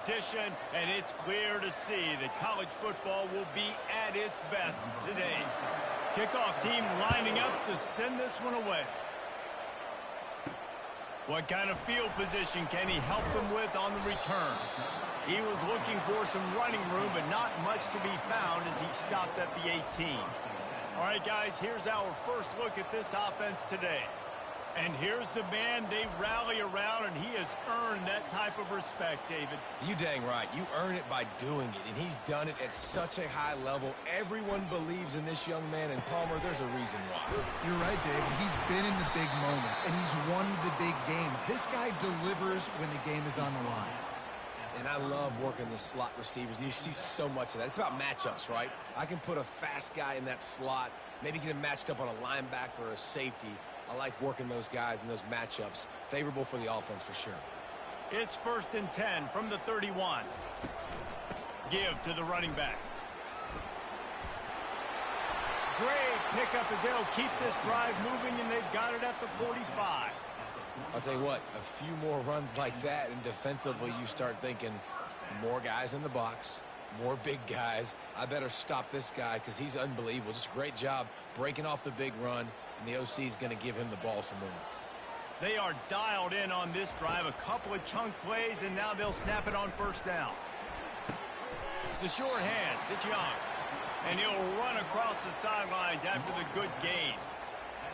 tradition, and it's clear to see that college football will be at its best today. Kickoff team lining up to send this one away. What kind of field position can he help them with on the return? He was looking for some running room, but not much to be found as he stopped at the 18. All right, guys, here's our first look at this offense today. And here's the man they rally around, and he has earned that type of respect, David. You dang right. You earn it by doing it, and he's done it at such a high level. Everyone believes in this young man, and Palmer, there's a reason why. You're right, David. He's been in the big moments, and he's won the big games. This guy delivers when the game is on the line. And I love working the slot receivers, and you see so much of that. It's about matchups, right? I can put a fast guy in that slot, maybe get him matched up on a linebacker or a safety. I like working those guys in those matchups. Favorable for the offense for sure. It's 1st and 10 from the 31. Give to the running back. Great pickup as they'll keep this drive moving, and they've got it at the 45. I'll tell you what, a few more runs like that, and defensively you start thinking more guys in the box, more big guys. I better stop this guy because he's unbelievable. Just a great job breaking off the big run, and the OC is going to give him the ball some more. They are dialed in on this drive. A couple of chunk plays, and now they'll snap it on 1st down. The short hands, it's Young. And he'll run across the sidelines after the good gain.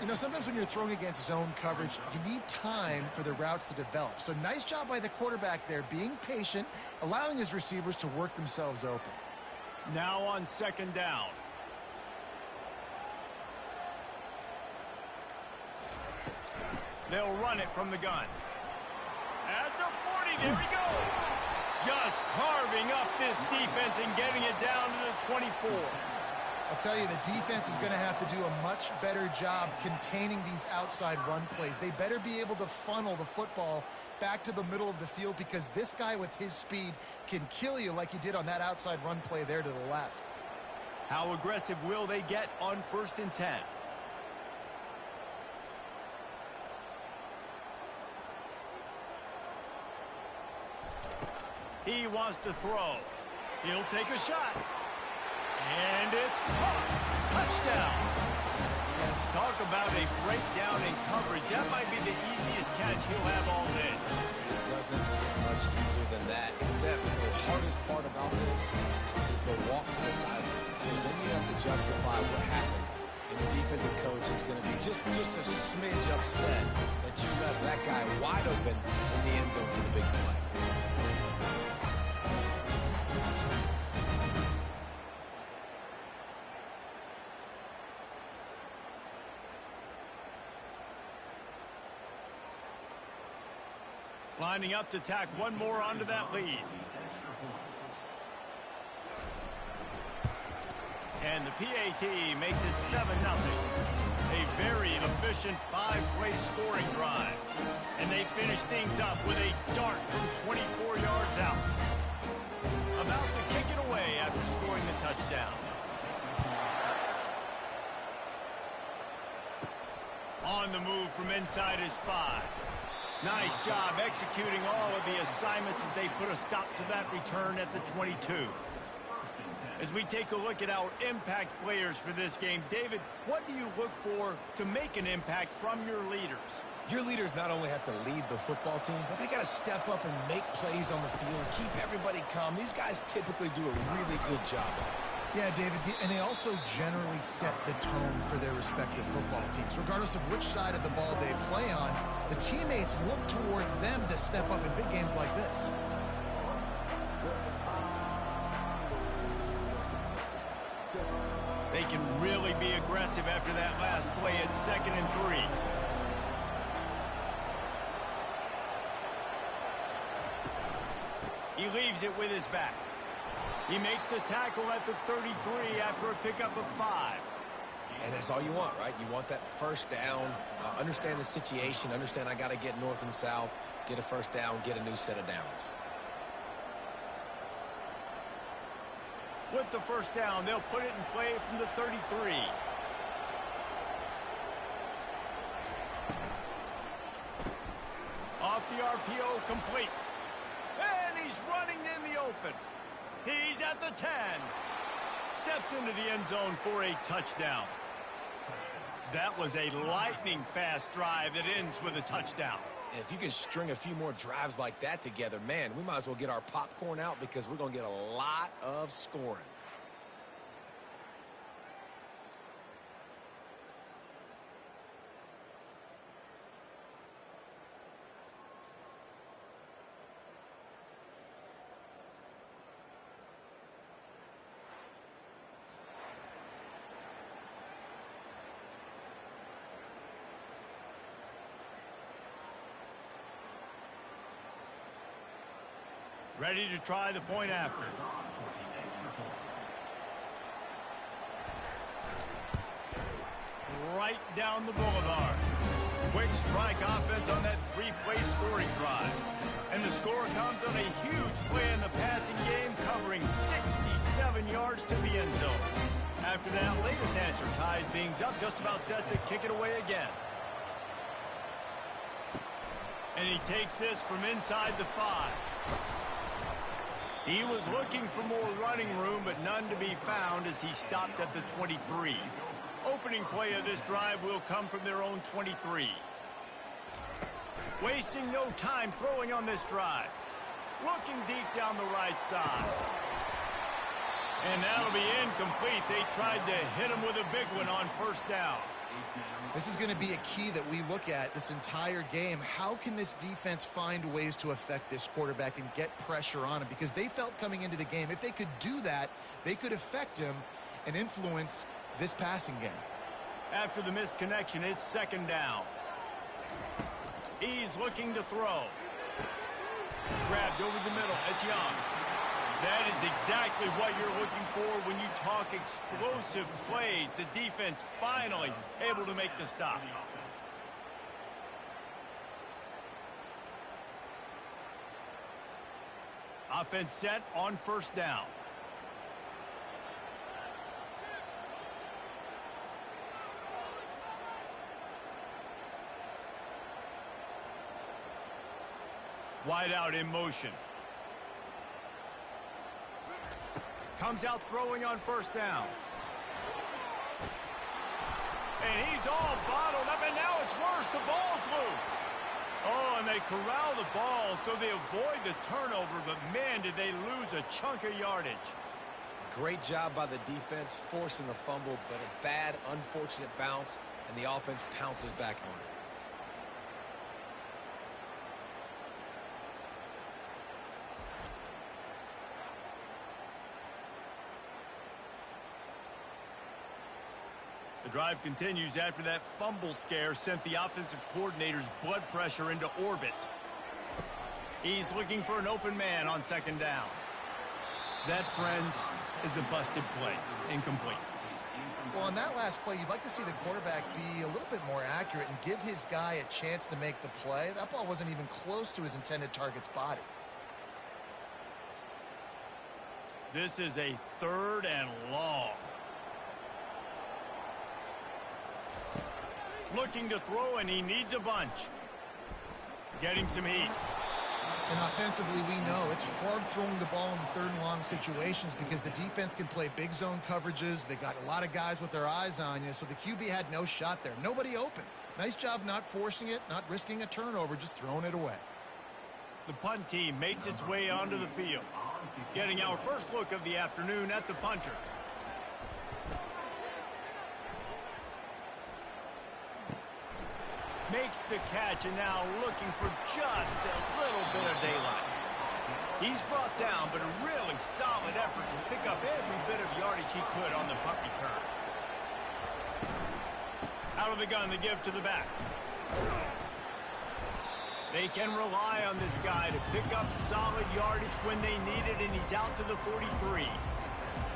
You know, sometimes when you're throwing against zone coverage, you need time for the routes to develop. So nice job by the quarterback there, being patient, allowing his receivers to work themselves open. Now on 2nd down. They'll run it from the gun. At the 40, there he goes. Just carving up this defense and getting it down to the 24. I'll tell you, the defense is going to have to do a much better job containing these outside run plays. They better be able to funnel the football back to the middle of the field because this guy with his speed can kill you like he did on that outside run play there to the left. How aggressive will they get on 1st and 10? He wants to throw. He'll take a shot. And it's caught. Touchdown. Talk about a breakdown in coverage. That might be the easiest catch he'll have all day. It doesn't get much easier than that, except the hardest part about this is the walk to the sideline. Because then you have to justify what happened. And the defensive coach is going to be just a smidge upset that you left that guy wide open in the end zone for the big play. Lining up to tack one more onto that lead. And the PAT makes it 7-0. A very efficient 5-play scoring drive. And they finish things up with a dart from 24 yards out. About to kick it away after scoring the touchdown. On the move from inside his 5. Nice job executing all of the assignments as they put a stop to that return at the 22. As we take a look at our impact players for this game, David, what do you look for to make an impact from your leaders? Your leaders not only have to lead the football team, but they got to step up and make plays on the field, keep everybody calm. These guys typically do a really good job of it. Yeah, David, and they also generally set the tone for their respective football teams. Regardless of which side of the ball they play on, the teammates look towards them to step up in big games like this. They can really be aggressive after that last play at 2nd and 3. He leaves it with his back. He makes the tackle at the 33 after a pickup of 5. And that's all you want, right? You want that 1st down, understand the situation, understand I got to get north and south, get a 1st down, get a new set of downs. With the 1st down, they'll put it in play from the 33. Off the RPO, complete. And he's running in at the 10. Steps into the end zone for a touchdown. That was a lightning-fast drive that ends with a touchdown. And if you can string a few more drives like that together, man, we might as well get our popcorn out because we're going to get a lot of scoring. Ready to try the point after. Right down the boulevard. Quick strike offense on that three-play scoring drive. And the score comes on a huge play in the passing game, covering 67 yards to the end zone. After that latest answer tied things up, just about set to kick it away again. And he takes this from inside the 5. He was looking for more running room, but none to be found as he stopped at the 23. Opening play of this drive will come from their own 23. Wasting no time throwing on this drive. Looking deep down the right side. And that'll be incomplete. They tried to hit him with a big one on first down. This is going to be a key that we look at this entire game. How can this defense find ways to affect this quarterback and get pressure on him? Because they felt coming into the game, if they could do that, they could affect him and influence this passing game. After the missed connection, it's second down. He's looking to throw. Grabbed over the middle. It's Young. That is exactly what you're looking for when you talk explosive plays. The defense finally able to make the stop. Offense set on first down. Wide out in motion. Comes out throwing on first down. And he's all bottled up, and now it's worse. The ball's loose. Oh, and they corral the ball so they avoid the turnover, but man, did they lose a chunk of yardage. Great job by the defense forcing the fumble, but a bad, unfortunate bounce, and the offense pounces back on it. The drive continues after that fumble scare sent the offensive coordinator's blood pressure into orbit. He's looking for an open man on second down. That, friends, is a busted play. Incomplete. Well, on that last play, you'd like to see the quarterback be a little bit more accurate and give his guy a chance to make the play. That ball wasn't even close to his intended target's body. This is a third and long. Looking to throw, and he needs a bunch. Getting some heat. And offensively, we know it's hard throwing the ball in third and long situations because the defense can play big zone coverages. They got a lot of guys with their eyes on you, so the QB had no shot there. Nobody open. Nice job not forcing it, not risking a turnover, just throwing it away. The punt team makes its way onto the field. Getting our first look of the afternoon at the punter. Makes the catch, and now looking for just a little bit of daylight. He's brought down, but a really solid effort to pick up every bit of yardage he could on the punt return. Out of the gun, the give to the back. They can rely on this guy to pick up solid yardage when they need it, and he's out to the 43.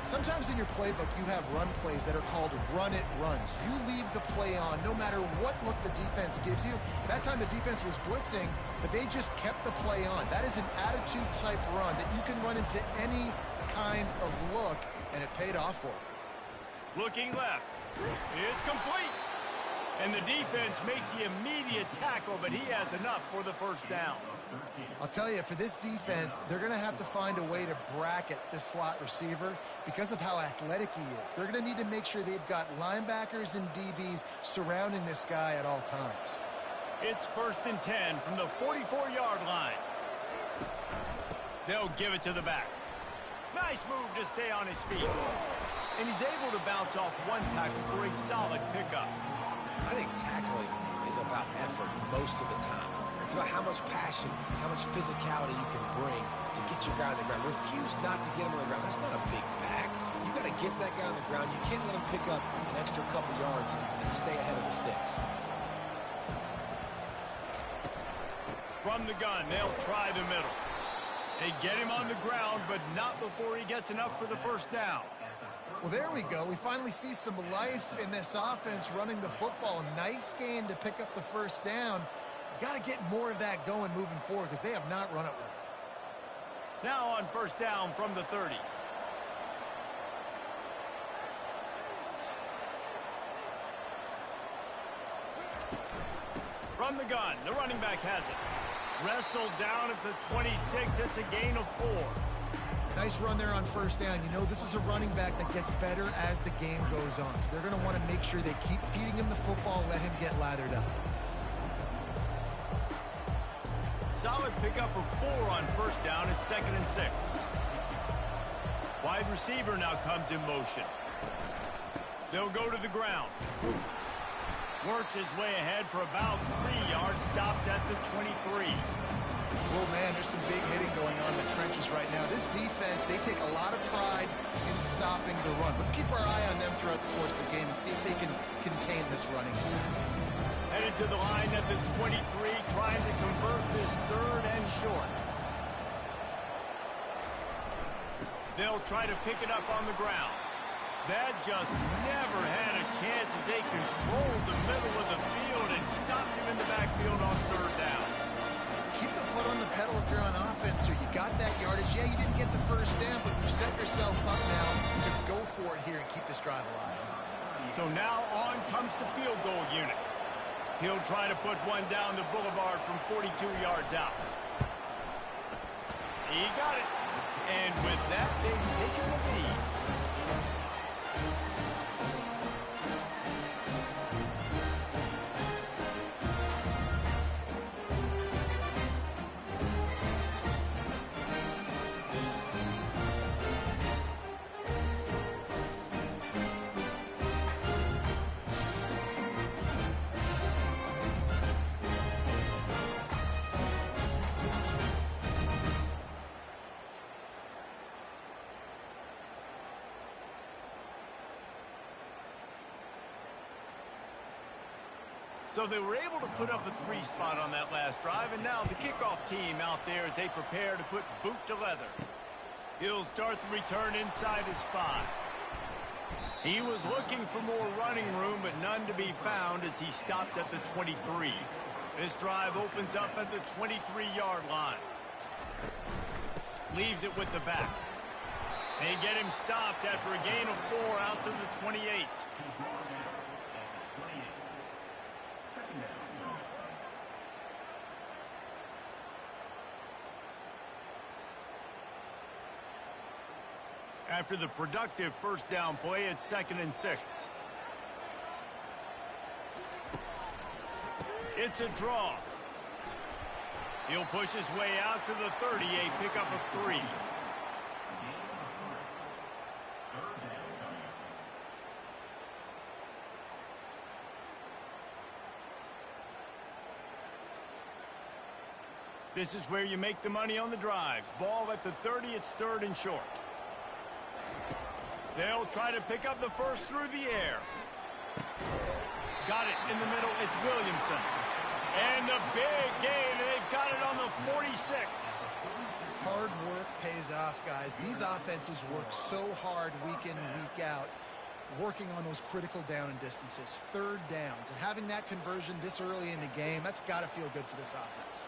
Sometimes in your playbook, you have run plays that are called run-it runs. You leave the play on no matter what look the defense gives you. That time the defense was blitzing, but they just kept the play on. That is an attitude-type run that you can run into any kind of look, and it paid off for him. Looking left. It's complete. And the defense makes the immediate tackle, but he has enough for the first down. I'll tell you, for this defense, they're going to have to find a way to bracket this slot receiver because of how athletic he is. They're going to need to make sure they've got linebackers and DBs surrounding this guy at all times. It's 1st and 10 from the 44-yard line. They'll give it to the back. Nice move to stay on his feet. And he's able to bounce off one tackle for a solid pickup. I think tackling is about effort most of the time. It's about how much passion, how much physicality you can bring to get your guy on the ground. Refuse not to get him on the ground. That's not a big back. You got to get that guy on the ground. You can't let him pick up an extra couple yards and stay ahead of the sticks. From the gun, they'll try the middle. They get him on the ground, but not before he gets enough for the first down. Well, there we go. We finally see some life in this offense running the football. Nice gain to pick up the first down. Got to get more of that going moving forward because they have not run it well. Now on first down from the 30. From the gun, the running back has it. Wrestled down at the 26. It's a gain of 4. Nice run there on first down. You know, this is a running back that gets better as the game goes on. So they're going to want to make sure they keep feeding him the football, let him get lathered up. Solid pickup of 4 on first down. It's 2nd and 6. Wide receiver now comes in motion. They'll go to the ground. Works his way ahead for about 3 yards. Stopped at the 23. Oh, man, there's some big hitting going on in the trenches right now. This defense, they take a lot of pride in stopping the run. Let's keep our eye on them throughout the course of the game and see if they can contain this running attack. Headed to the line at the 23, trying to convert this 3rd and short. They'll try to pick it up on the ground. That just never had a chance as they controlled the middle of the field and stopped him in the backfield on 3rd down. Keep the foot on the pedal if you're on offense here. You got that yardage. Yeah, you didn't get the first down, but you set yourself up now to go for it here and keep this drive alive. So now on comes the field goal unit. He'll try to put one down the boulevard from 42 yards out. He got it. And with that, they've taken the lead. So they were able to put up a 3 spot on that last drive, and now the kickoff team out there as they prepare to put boot to leather. He'll start the return inside his 5. He was looking for more running room, but none to be found as he stopped at the 23. This drive opens up at the 23-yard line. Leaves it with the back. They get him stopped after a gain of 4 out to the 28. After the productive first down play, it's 2nd and 6. It's a draw. He'll push his way out to the 30, a pickup of 3. This is where you make the money on the drives. Ball at the 30, it's 3rd and short. They'll try to pick up the first through the air. Got it in the middle. It's Williamson. And the big gain. They've got it on the 46. Hard work pays off, guys. These offenses work so hard week in and week out, working on those critical down and distances, 3rd downs. And having that conversion this early in the game, that's got to feel good for this offense.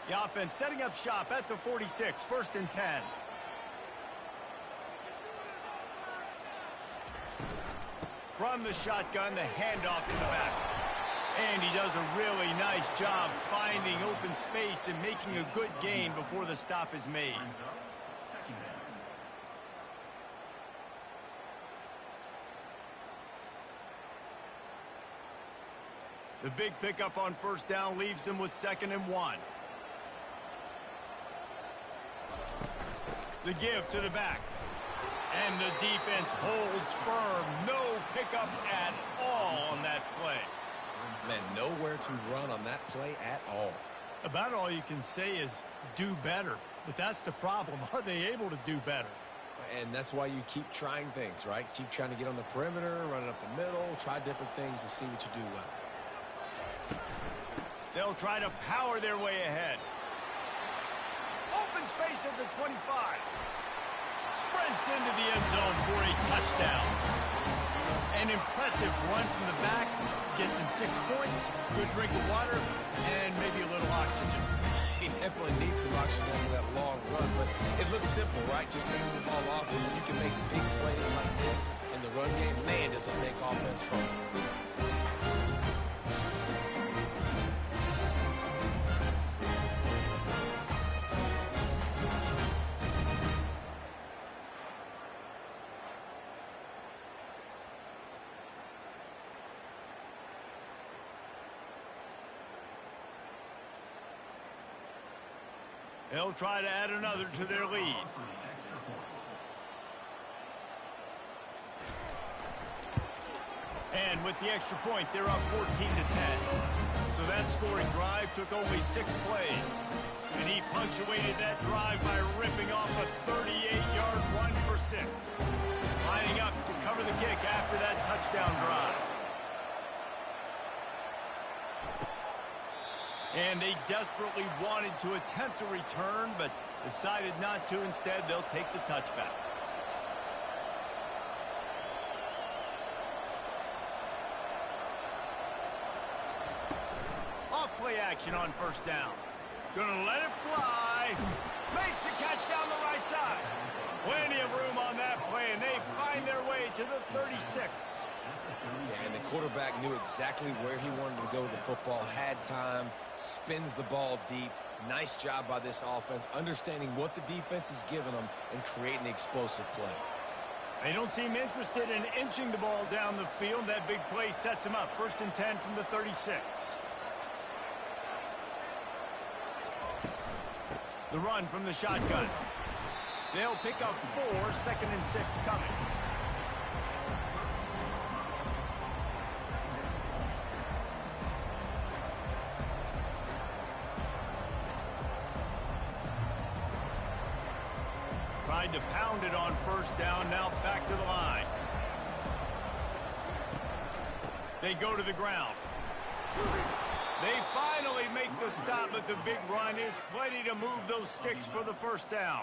The offense setting up shop at the 46, 1st and 10. From the shotgun, the handoff to the back. And he does a really nice job finding open space and making a good gain before the stop is made. The big pickup on first down leaves them with 2nd and 1. The give to the back. And the defense holds firm. No pickup at all on that play. Man, nowhere to run on that play at all. About all you can say is do better. But that's the problem. Are they able to do better? And that's why you keep trying things, right? Keep trying to get on the perimeter, run it up the middle, try different things to see what you do well. They'll try to power their way ahead. Open space at the 25. Sprints into the end zone for a touchdown. An impressive run from the back. Gets him 6 points, good drink of water, and maybe a little oxygen. He definitely needs some oxygen after that long run, but it looks simple, right? Just handing the ball off. When you can make big plays like this in the run game, man, does it make offense fun. They'll try to add another to their lead. And with the extra point, they're up 14-10. So that scoring drive took only 6 plays. And he punctuated that drive by ripping off a 38-yard run for 6. Lining up to cover the kick after that touchdown drive. And they desperately wanted to attempt a return, but decided not to. Instead, they'll take the touchback. Off-play action on first down. Gonna let it fly. Makes the catch down the right side. Plenty of room on that play, and they find their way to the 36. Yeah, and the quarterback knew exactly where he wanted to go with the football, had time, spins the ball deep. Nice job by this offense, understanding what the defense is giving them and creating the explosive play. They don't seem interested in inching the ball down the field. That big play sets them up. 1st and 10 from the 36. The run from the shotgun. They'll pick up 4, 2nd and 6 coming. Tried to pound it on first down, now back to the line. They go to the ground. They finally make the stop, but the big run is plenty to move those sticks for the first down.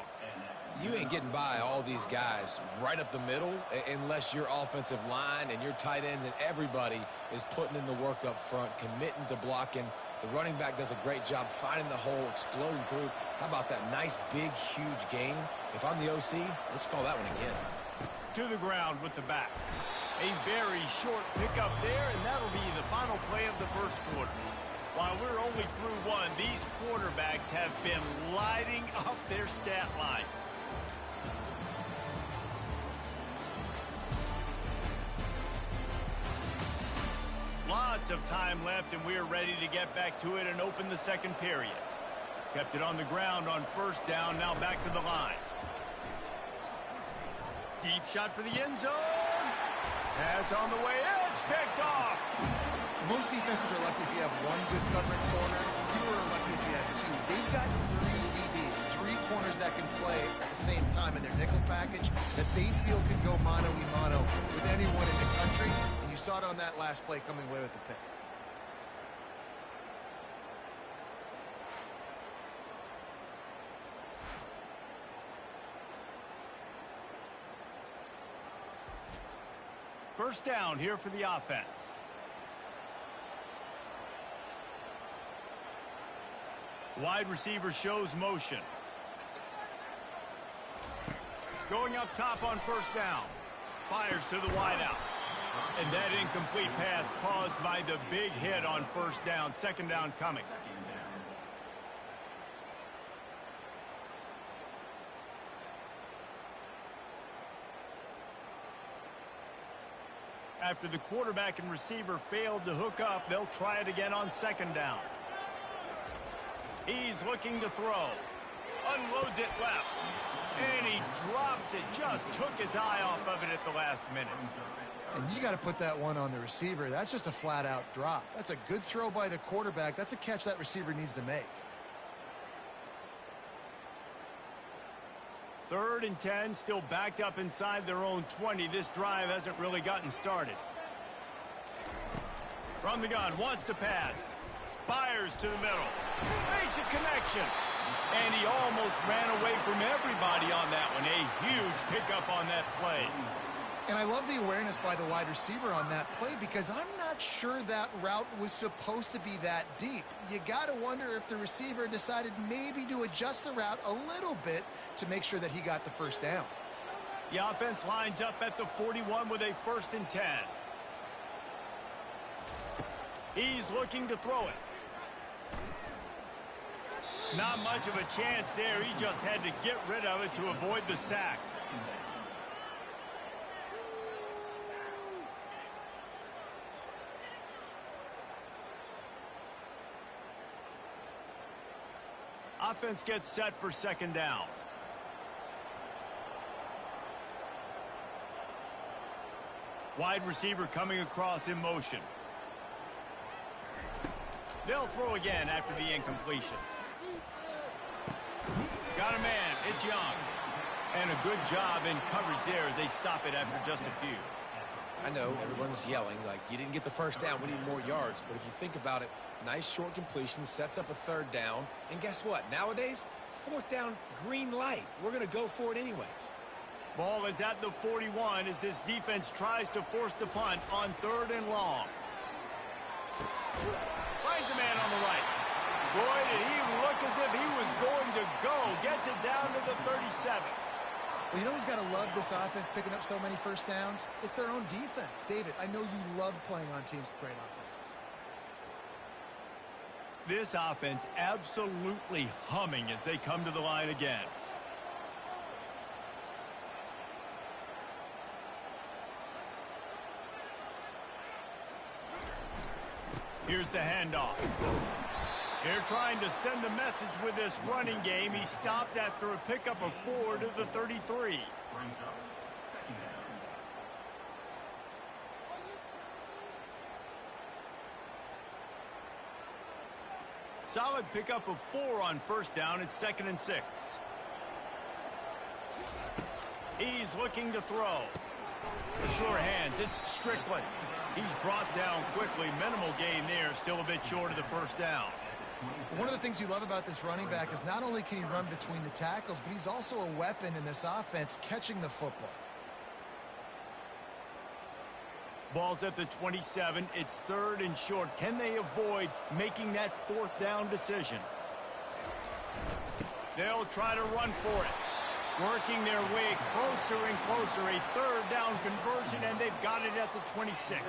You ain't getting by all these guys right up the middle unless your offensive line and your tight ends and everybody is putting in the work up front, committing to blocking. The running back does a great job finding the hole, exploding through. How about that nice, big, huge gain? If I'm the OC, let's call that one again. To the ground with the back. A very short pickup there, and that'll be the final play of the first quarter. While we're only through one, these quarterbacks have been lighting up their stat line. Lots of time left, and we're ready to get back to it and open the second period. Kept it on the ground on first down, now back to the line. Deep shot for the end zone. Pass on the way, it's picked off. Most defenses are lucky if you have one good covering corner. Fewer are lucky if you have 2. They've got 3 DBs, 3 corners that can play at the same time in their nickel package that they feel can go mano-a-mano with anyone in the country. And you saw it on that last play coming away with the pick. First down here for the offense. Wide receiver shows motion. Going up top on first down. Fires to the wideout. And that incomplete pass caused by the big hit on first down. Second down coming. After the quarterback and receiver failed to hook up, they'll try it again on second down. He's looking to throw. Unloads it left. And he drops it. Just took his eye off of it at the last minute. And you got to put that one on the receiver. That's just a flat-out drop. That's a good throw by the quarterback. That's a catch that receiver needs to make. 3rd and 10, still backed up inside their own 20. This drive hasn't really gotten started. From the gun, wants to pass. Fires to the middle. Makes a connection. And he almost ran away from everybody on that one. A huge pickup on that play. And I love the awareness by the wide receiver on that play because I'm not sure that route was supposed to be that deep. You got to wonder if the receiver decided maybe to adjust the route a little bit to make sure that he got the first down. The offense lines up at the 41 with a 1st and 10. He's looking to throw it. Not much of a chance there. He just had to get rid of it to avoid the sack. Offense gets set for second down. Wide receiver coming across in motion. They'll throw again after the incompletion. Got a man. It's Young. And a good job in coverage there as they stop it after just a few. I know everyone's yelling like you didn't get the first down, we need more yards. But if you think about it, nice short completion, sets up a 3rd down. And guess what? Nowadays, 4th down, green light. We're going to go for it anyways. Ball is at the 41 as this defense tries to force the punt on 3rd and long. Finds a man on the right. Boy, did he look as if he was going to go. Gets it down to the 37. Well, you know who's got to love this offense picking up so many first downs? It's their own defense. David, I know you love playing on teams with great offenses. This offense absolutely humming as they come to the line again. Here's the handoff. They're trying to send a message with this running game. He stopped after a pickup of 4 to the 33. Solid pickup of 4 on first down. It's 2nd and 6. He's looking to throw. Sure hands. It's Strickland. He's brought down quickly. Minimal gain there. Still a bit short of the first down. One of the things you love about this running back is not only can he run between the tackles, but he's also a weapon in this offense catching the football. Ball's at the 27. It's 3rd and short. Can they avoid making that 4th down decision? They'll try to run for it. Working their way closer and closer. A 3rd down conversion, and they've got it at the 26.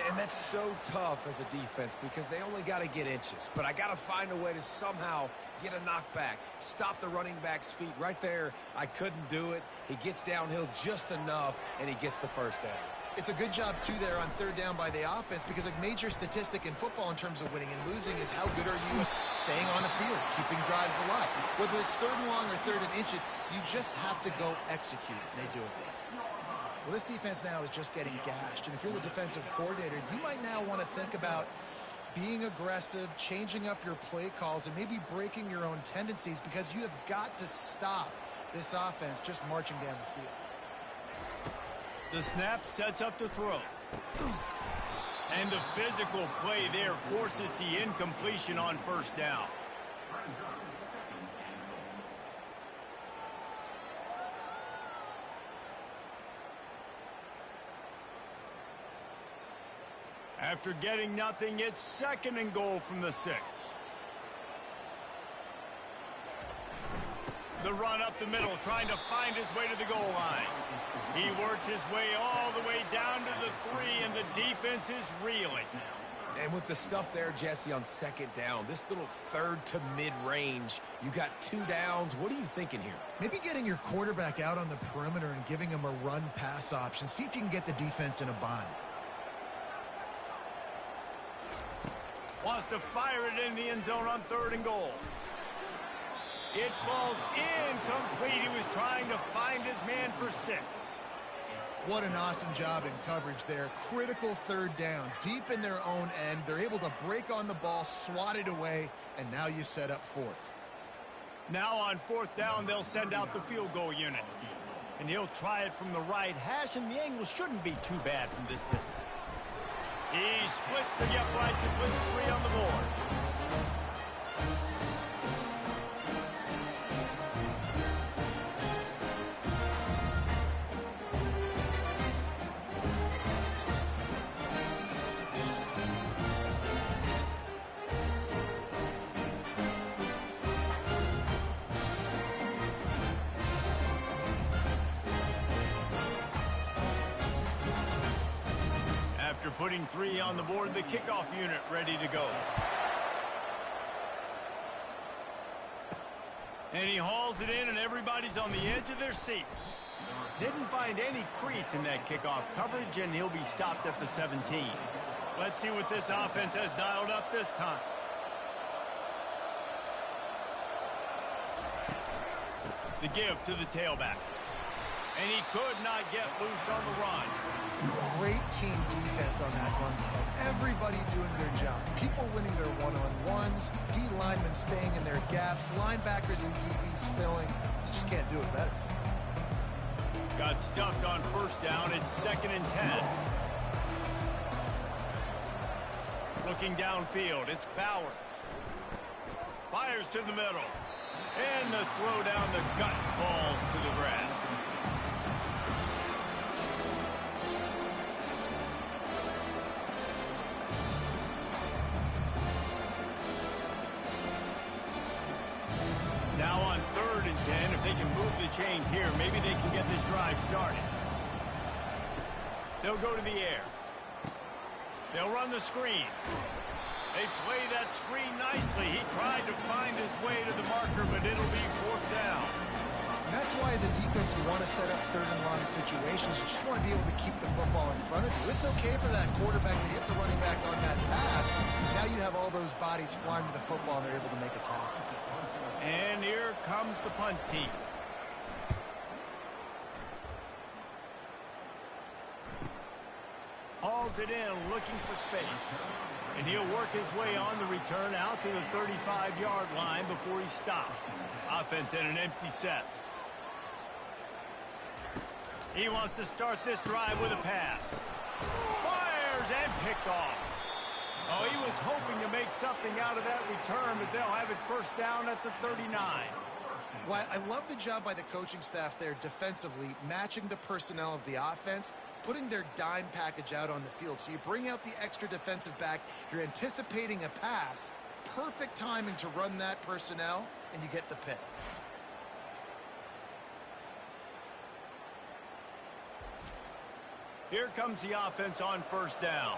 And that's so tough as a defense because they only got to get inches. But I got to find a way to somehow get a knockback, stop the running back's feet. Right there, I couldn't do it. He gets downhill just enough, and he gets the first down. It's a good job, too, there on 3rd down by the offense because a major statistic in football in terms of winning and losing is how good are you at staying on the field, keeping drives alive. Whether it's 3rd and long or 3rd and inches, you just have to go execute. And they do it there. Well, this defense now is just getting gashed. And if you're the defensive coordinator, you might now want to think about being aggressive, changing up your play calls, and maybe breaking your own tendencies because you have got to stop this offense just marching down the field. The snap sets up to throw. And the physical play there forces the incompletion on first down. After getting nothing, it's 2nd and goal from the 6. The run up the middle, trying to find his way to the goal line. He works his way all the way down to the 3, and the defense is reeling. And with the stuff there, Jesse, on second down, this little third to mid-range, you got 2 downs. What are you thinking here? Maybe getting your quarterback out on the perimeter and giving him a run-pass option. See if you can get the defense in a bind. Wants to fire it in the end zone on 3rd and goal. It falls incomplete. He was trying to find his man for 6. What an awesome job in coverage there. Critical 3rd down, deep in their own end. They're able to break on the ball, swat it away, and now you set up 4th. Now on 4th down, they'll send out the field goal unit. And he'll try it from the right hash, and the angle shouldn't be too bad from this distance. He splits the uprights and puts 3 on the board. After putting 3 on the board, the kickoff unit ready to go. And he hauls it in, and everybody's on the edge of their seats. Didn't find any crease in that kickoff coverage, and he'll be stopped at the 17. Let's see what this offense has dialed up this time. The give to the tailback. And he could not get loose on the run. Great team defense on that run play. Everybody doing their job. People winning their one-on-ones, D linemen staying in their gaps, linebackers and DBs filling. You just can't do it better. Got stuffed on 1st down. It's 2nd and 10. Looking downfield, it's Bowers. Fires to the middle. And the throw down the gut falls to the grass. Now on 3rd and 10, if they can move the chains here, maybe they can get this drive started. They'll go to the air. They'll run the screen. They play that screen nicely. He tried to find his way to the marker, but it'll be 4th down. And that's why, as a defense, you want to set up 3rd and long situations. You just want to be able to keep the football in front of you. It's okay for that quarterback to hit the running back on that pass. Now you have all those bodies flying to the football, and they're able to make a tackle. And here comes the punt team. Hauls it in, looking for space. And he'll work his way on the return out to the 35-yard line before he's stopped. Offense in an empty set. He wants to start this drive with a pass. Fires and picked off. Oh, he was hoping to make something out of that return, but they'll have it 1st down at the 39. Well, I love the job by the coaching staff there defensively, matching the personnel of the offense, putting their dime package out on the field. So you bring out the extra defensive back, you're anticipating a pass, perfect timing to run that personnel, and you get the pick. Here comes the offense on 1st down.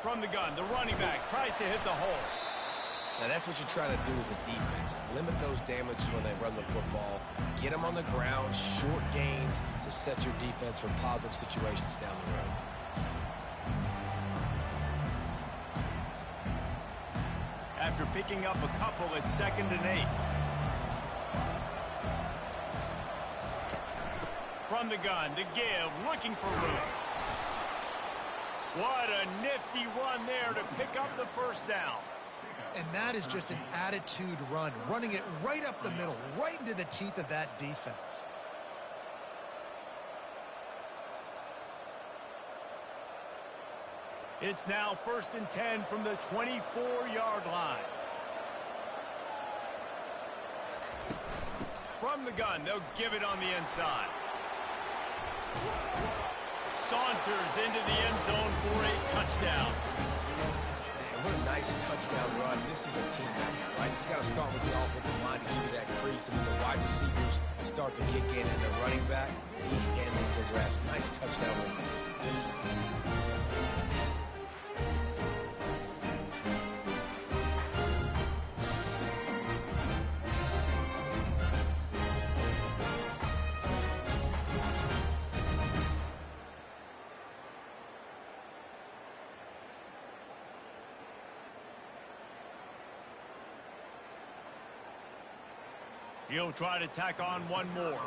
From the gun, the running back tries to hit the hole. Now, that's what you're trying to do as a defense. Limit those damages when they run the football. Get them on the ground, short gains to set your defense for positive situations down the road. After picking up a couple, it's 2nd and 8. From the gun, the give, looking for room. What a nifty run there to pick up the 1st down. And that is just an attitude run, running it right up the middle, right into the teeth of that defense. It's now 1st and 10 from the 24-yard line. From the gun, they'll give it on the inside. Saunters into the end zone for a touchdown. What a nice touchdown run. This is a team effort, right? It's got to start with the offensive line to give you that crease, and then the wide receivers start to kick in, and the running back, he handles the rest. Nice touchdown run. He'll try to tack on one more.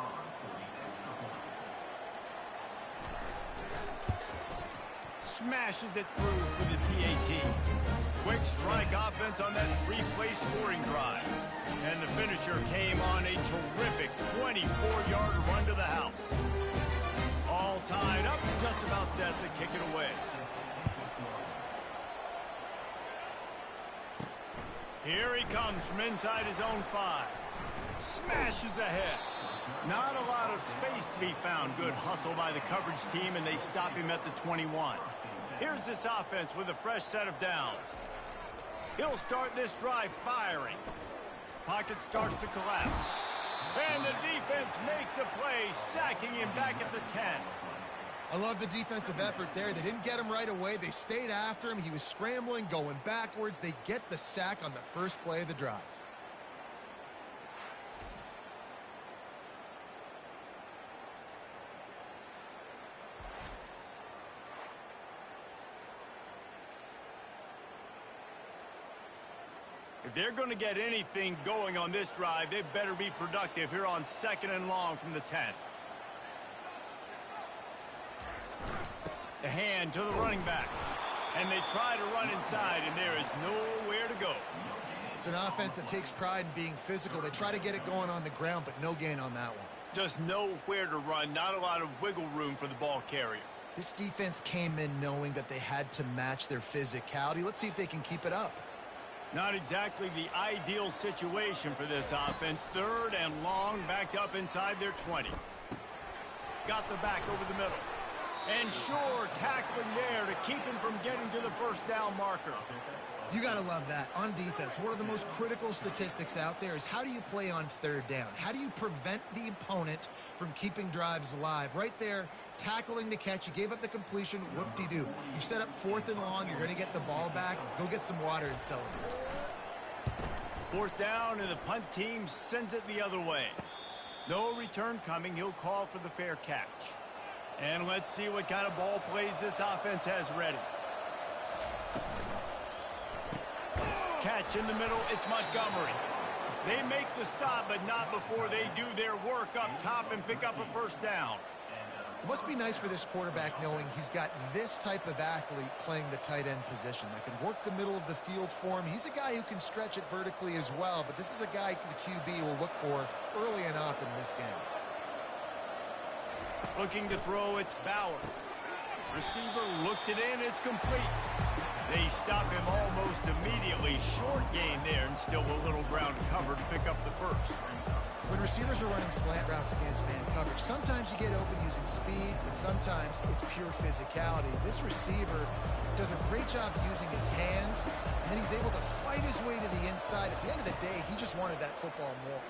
Smashes it through for the PAT. Quick strike offense on that three-play scoring drive. And the finisher came on a terrific 24-yard run to the house. All tied up, just about set to kick it away. Here he comes from inside his own 5. Smashes ahead. Not a lot of space to be found. Good hustle by the coverage team, and they stop him at the 21. Here's this offense with a fresh set of downs. He'll start this drive firing. Pocket starts to collapse. And the defense makes a play, sacking him back at the 10. I love the defensive effort there. They didn't get him right away. They stayed after him. He was scrambling, going backwards. They get the sack on the first play of the drive. If they're going to get anything going on this drive, they better be productive here on 2nd and long from the 10. The hand to the running back. And they try to run inside, and there is nowhere to go. It's an offense that takes pride in being physical. They try to get it going on the ground, but no gain on that one. Just nowhere to run, not a lot of wiggle room for the ball carrier. This defense came in knowing that they had to match their physicality. Let's see if they can keep it up. Not exactly the ideal situation for this offense. 3rd and long, backed up inside their 20. Got the back over the middle. And sure, tackling there to keep him from getting to the first down marker. You got to love that. On defense, one of the most critical statistics out there is how do you play on 3rd down? How do you prevent the opponent from keeping drives alive? Right there, tackling the catch. You gave up the completion. Whoop-de-doo. You set up 4th and long. You're going to get the ball back. Go get some water and celebrate. 4th down, and the punt team sends it the other way. No return coming. He'll call for the fair catch. And let's see what kind of ball plays this offense has ready. Catch in the middle, it's Montgomery. They make the stop, but not before they do their work up top and pick up a first down. It must be nice for this quarterback knowing he's got this type of athlete playing the tight end position that can work the middle of the field for him. He's a guy who can stretch it vertically as well, but this is a guy the QB will look for early and often in this game. Looking to throw, it's Bowers. Receiver looks it in, it's complete. They stop him almost immediately. Short gain there, and still a little ground to cover to pick up the first. When receivers are running slant routes against man coverage, sometimes you get open using speed, but sometimes it's pure physicality. This receiver does a great job using his hands, and then he's able to fight his way to the inside. At the end of the day, he just wanted that football more.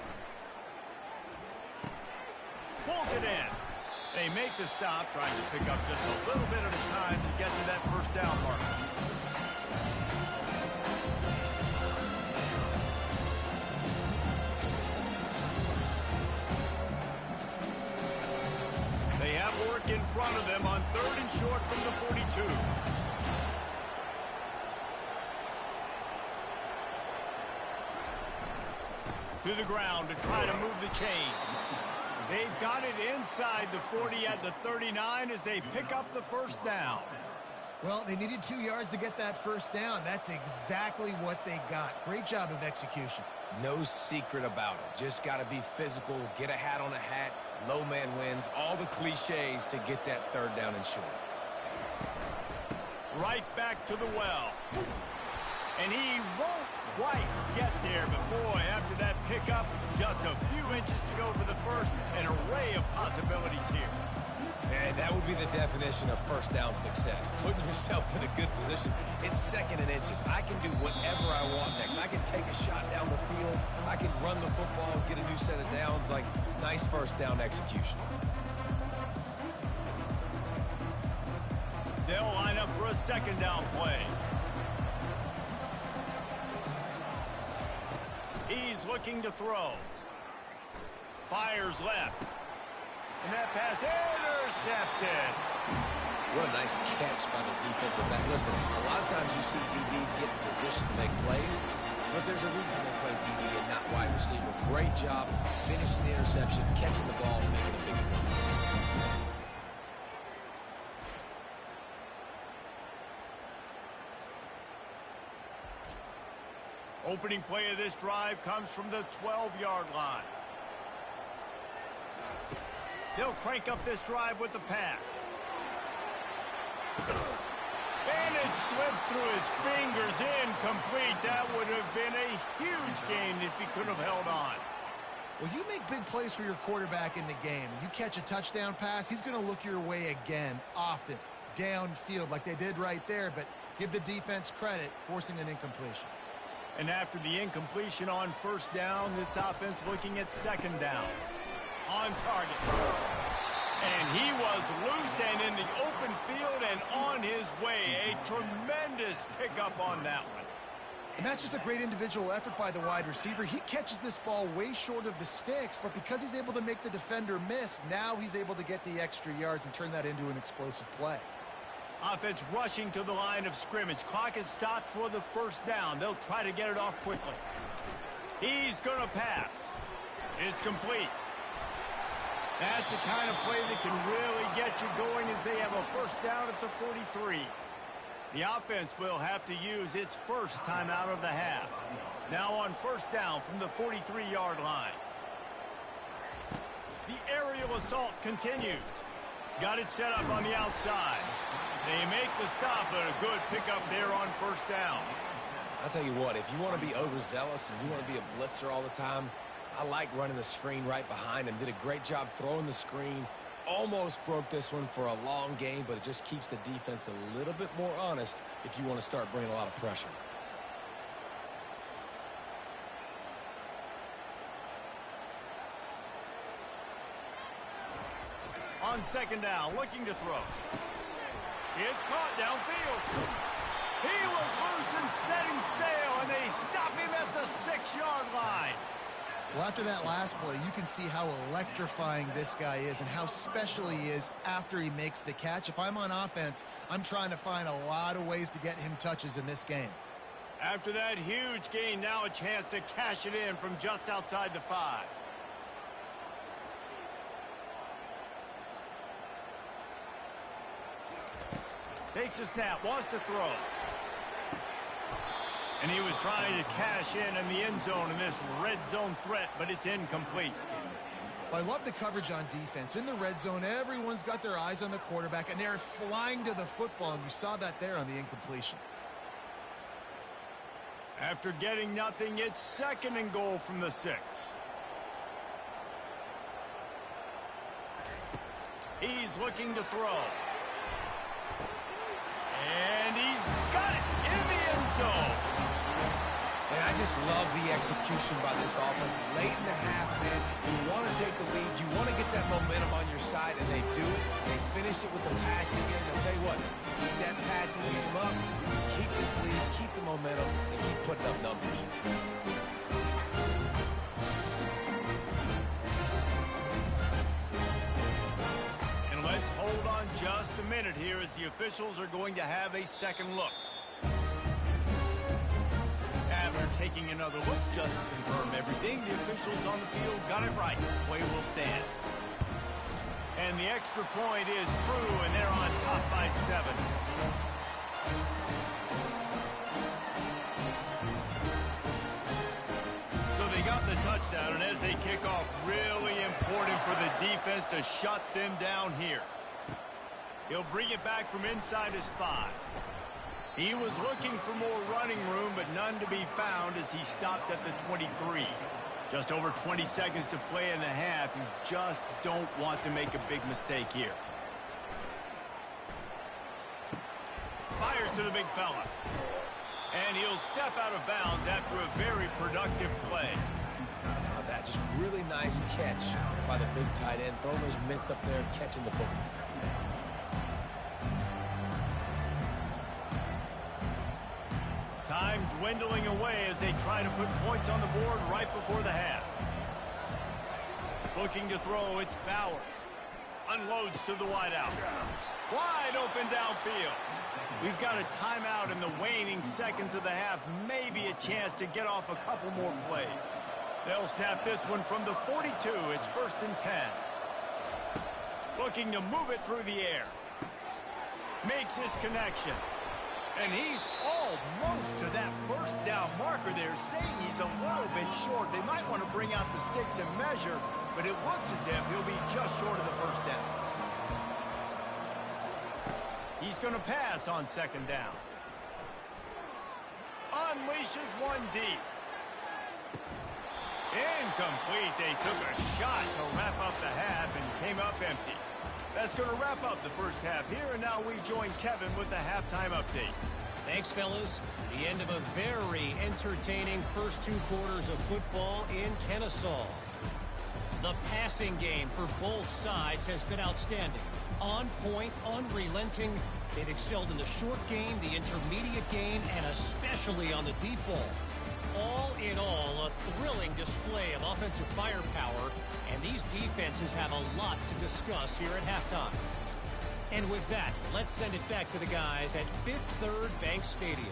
Pulls it in. They make the stop, trying to pick up just a little bit at a time to get to that first down mark. They have work in front of them on 3rd and short from the 42. To the ground to try to move the chains. They've got it inside the 40 at the 39 as they pick up the first down. Well, they needed 2 yards to get that first down. That's exactly what they got. Great job of execution. No secret about it. Just got to be physical, get a hat on a hat, low man wins, all the cliches to get that 3rd down and short. Right back to the well. And he won't quite get there, but boy, after that pickup, just a few inches to go for the first. An array of possibilities here. And that would be the definition of first down success. Putting yourself in a good position. It's second and inches. I can do whatever I want next. I can take a shot down the field. I can run the football, get a new set of downs. Like, nice first down execution. They'll line up for a second down play. He's looking to throw. Fires left. And that pass intercepted. What a nice catch by the defensive back. Listen, a lot of times you see DBs get in position to make plays, but there's a reason they play DB and not wide receiver. Great job finishing the interception, catching the ball, and making a big play. Opening play of this drive comes from the 12-yard line. They'll crank up this drive with the pass. And it slips through his fingers, incomplete. That would have been a huge gain if he could have held on. Well, you make big plays for your quarterback in the game. You catch a touchdown pass, he's going to look your way again, often, downfield like they did right there, but give the defense credit, forcing an incompletion. And after the incompletion on first down, this offense looking at second down. On target. And he was loose and in the open field and on his way. A tremendous pickup on that one. And that's just a great individual effort by the wide receiver. He catches this ball way short of the sticks, but because he's able to make the defender miss, now he's able to get the extra yards and turn that into an explosive play. Offense rushing to the line of scrimmage. Clock is stopped for the first down. They'll try to get it off quickly. He's going to pass. It's complete. That's the kind of play that can really get you going as they have a first down at the 43. The offense will have to use its first timeout of the half. Now on first down from the 43-yard line. The aerial assault continues. Got it set up on the outside. They make the stop, but a good pickup there on first down. I'll tell you what, if you want to be overzealous and you want to be a blitzer all the time, I like running the screen right behind him. Did a great job throwing the screen. Almost broke this one for a long game, but it just keeps the defense a little bit more honest if you want to start bringing a lot of pressure. On second down, looking to throw. It's caught downfield. He was loose and setting sail, and they stop him at the 6-yard line. Well, after that last play, you can see how electrifying this guy is and how special he is after he makes the catch. If I'm on offense, I'm trying to find a lot of ways to get him touches in this game. After that huge gain, now a chance to cash it in from just outside the 5. Takes a snap, wants to throw. And he was trying to cash in the end zone in this red zone threat, but it's incomplete. Well, I love the coverage on defense. In the red zone, everyone's got their eyes on the quarterback, and they're flying to the football, and you saw that there on the incompletion. After getting nothing, it's second and goal from the 6. He's looking to throw. And he's got it in the end zone. And I just love the execution by this offense. Late in the half, man, you want to take the lead. You want to get that momentum on your side, and they do it. They finish it with the passing game. I'll tell you what, keep that passing game up, keep this lead, keep the momentum, and keep putting up numbers. Let's hold on just a minute here as the officials are going to have a second look. After taking another look just to confirm everything, the officials on the field got it right. Play will stand. And the extra point is true, and they're on top by 7. So they got the touchdown, and as they kick off, really important for the defense to shut them down here. He'll bring it back from inside his 5. He was looking for more running room, but none to be found as he stopped at the 23. Just over 20 seconds to play in the half. You just don't want to make a big mistake here. Here's to the big fella. And he'll step out of bounds after a very productive play. Oh, that just really nice catch by the big tight end. Throwing those mitts up there, catching the football. Time dwindling away as they try to put points on the board right before the half. Looking to throw, it's Bowers. Unloads to the wideout. Wide open downfield. We've got a timeout in the waning seconds of the half. Maybe a chance to get off a couple more plays. They'll snap this one from the 42. It's 1st and 10. Looking to move it through the air. Makes his connection. And he's almost to that first down marker there, saying he's a little bit short. They might want to bring out the sticks and measure, but it looks as if he'll be just short of the first down. He's going to pass on 2nd down. Unleashes one deep. Incomplete. They took a shot to wrap up the half and came up empty. That's going to wrap up the first half here, and now we join Kevin with the halftime update. Thanks, fellas. The end of a very entertaining first 2 quarters of football in Kennesaw. The passing game for both sides has been outstanding. On point, unrelenting. They've excelled in the short game, the intermediate game, and especially on the deep ball. All in all, a thrilling display of offensive firepower, and these defenses have a lot to discuss here at halftime. And with that, let's send it back to the guys at Fifth Third Bank Stadium.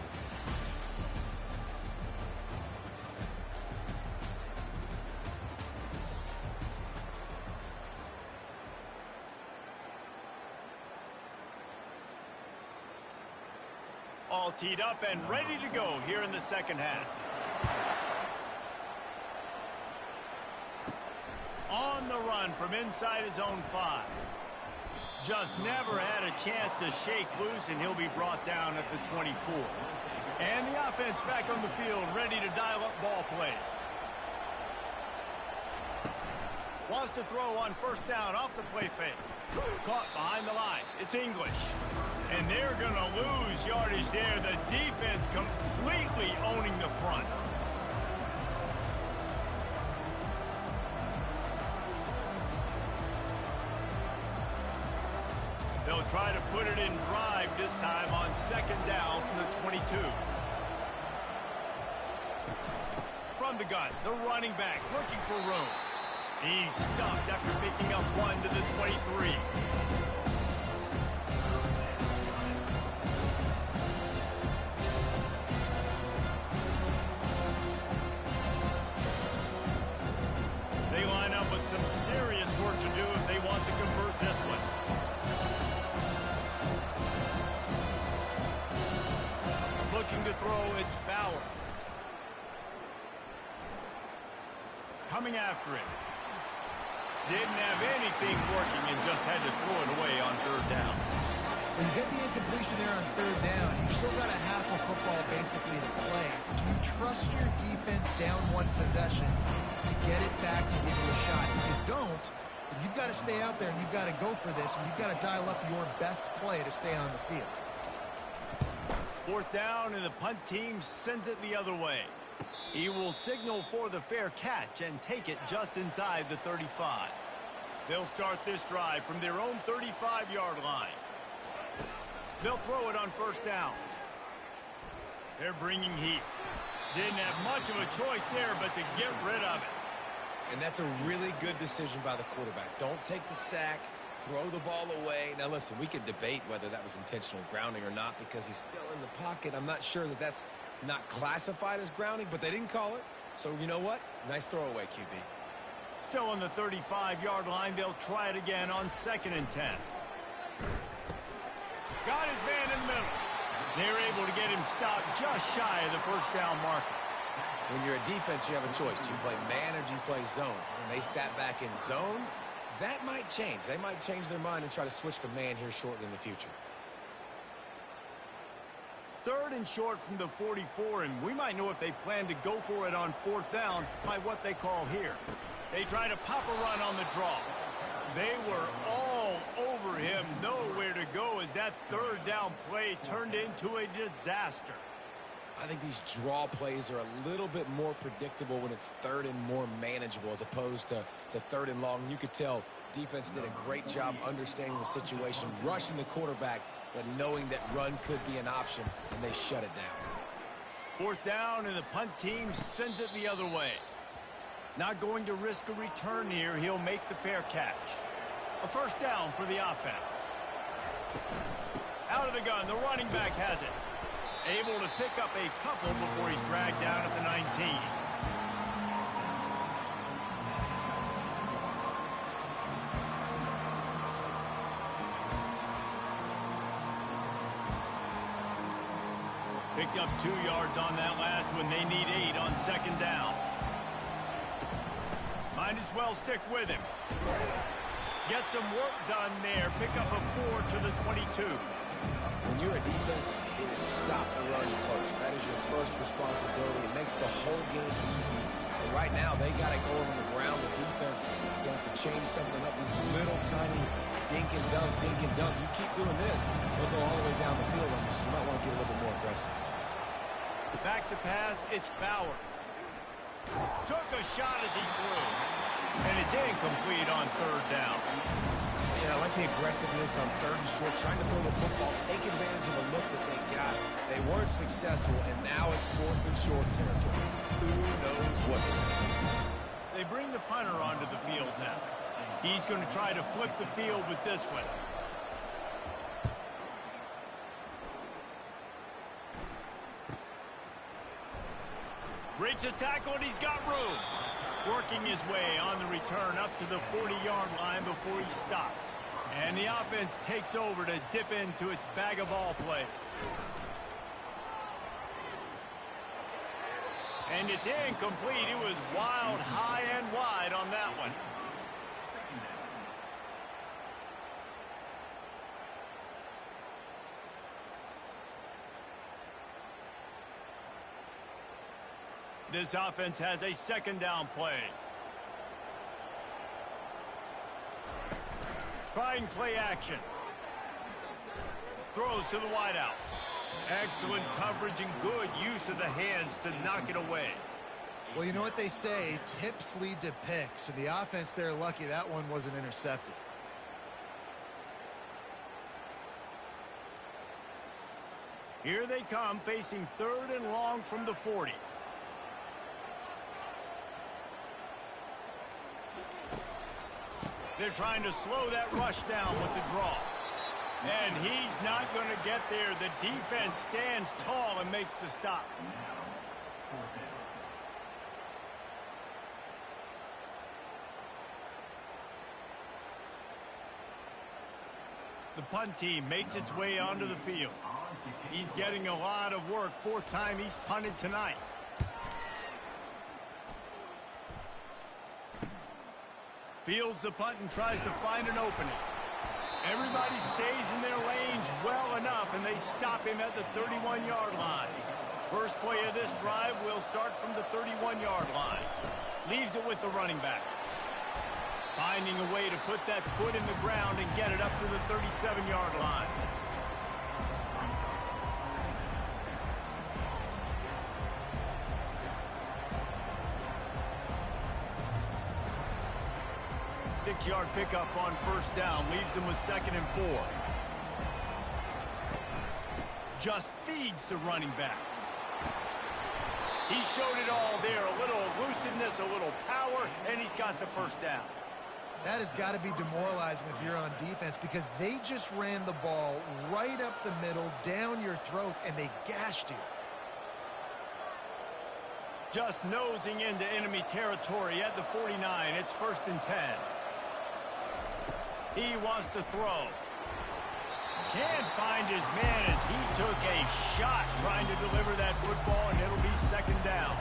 All teed up and ready to go here in the second half. On the run from inside his own 5. Just never had a chance to shake loose, and he'll be brought down at the 24. And the offense back on the field, ready to dial up ball plays. Wants to throw on 1st down off the play fake. Caught behind the line. It's English. And they're going to lose yardage there. The defense completely owning the front. They'll try to put it in drive this time on 2nd down from the 22. From the gun, the running back looking for room. He's stuffed after picking up 1 to the 23. They line up with some serious work to do if they want to convert this one. Looking to throw, it's Bauer. Coming after it. Didn't have anything working and just had to throw it away on 3rd down. When you get the incompletion there on 3rd down, you've still got a half of football basically to play. Do you trust your defense down 1 possession to get it back to give you a shot? If you don't, you've got to stay out there and you've got to go for this, and you've got to dial up your best play to stay on the field. 4th down, and the punt team sends it the other way. He will signal for the fair catch and take it just inside the 35. They'll start this drive from their own 35-yard line. They'll throw it on 1st down. They're bringing heat. Didn't have much of a choice there but to get rid of it. And that's a really good decision by the quarterback. Don't take the sack. Throw the ball away. Now, listen, we could debate whether that was intentional grounding or not because he's still in the pocket. I'm not sure that that's not classified as grounding, but they didn't call it. So, you know what? Nice throwaway, QB. Still on the 35-yard line. They'll try it again on 2nd and 10. Got his man in the middle. They're able to get him stopped just shy of the 1st down marker. When you're a defense, you have a choice. Do you play man or do you play zone? When they sat back in zone, that might change. They might change their mind and try to switch to man here shortly in the future. 3rd and short from the 44, and we might know if they plan to go for it on 4th down by what they call here. They try to pop a run on the draw. They were all over him, nowhere to go as that third down play turned into a disaster. I think these draw plays are a little bit more predictable when it's third and more manageable as opposed to third and long. You could tell defense did a great job understanding the situation, rushing the quarterback, but knowing that run could be an option, and they shut it down. Fourth down, and the punt team sends it the other way. Not going to risk a return here. He'll make the fair catch. A first down for the offense. Out of the gun, the running back has it. Able to pick up a couple before he's dragged down at the 19. Picked up 2 yards on that last one. They need 8 on second down. Might as well stick with him. Get some work done there. Pick up a 4 to the 22. When you're a defense, it is stop the run first. That is your first responsibility. It makes the whole game easy. And right now, they got it going on the ground. The defense is going to have to change something up. These little tiny dink and dunk, dink and dunk. You keep doing this, they'll go all the way down the field on you, so you might want to get a little bit more aggressive. Back to pass, it's Bowers. Took a shot as he threw. And it's incomplete on third down. Yeah, I like the aggressiveness on third and short, trying to throw the football, take advantage of a look that they got. They weren't successful, and now it's fourth and short territory. Who knows what? They bring the punter onto the field now. He's going to try to flip the field with this one. Breaks a tackle, and he's got room. Working his way on the return up to the 40-yard line before he stopped. And the offense takes over to dip into its bag of all plays. And it's incomplete. It was wild, high, and wide on that one. This offense has a second down play. Trying play action. Throws to the wideout. Excellent coverage and good use of the hands to knock it away. Well, you know what they say, tips lead to picks, and the offense there lucky that one wasn't intercepted. Here they come, facing third and long from the 40. They're trying to slow that rush down with the draw. And he's not going to get there. The defense stands tall and makes the stop. The punt team makes its way onto the field. He's getting a lot of work. Fourth time he's punted tonight. Fields the punt and tries to find an opening. Everybody stays in their lanes well enough, and they stop him at the 31-yard line. First play of this drive will start from the 31-yard line. Leaves it with the running back. Finding a way to put that foot in the ground and get it up to the 37-yard line. Six-yard pickup on first down. Leaves him with second and 4. Just feeds the running back. He showed it all there. A little elusiveness, a little power, and he's got the first down. That has got to be demoralizing if you're on defense because they just ran the ball right up the middle, down your throats, and they gashed you. Just nosing into enemy territory at the 49. It's first and 10. He wants to throw. Can't find his man as he took a shot trying to deliver that football, and it'll be second down.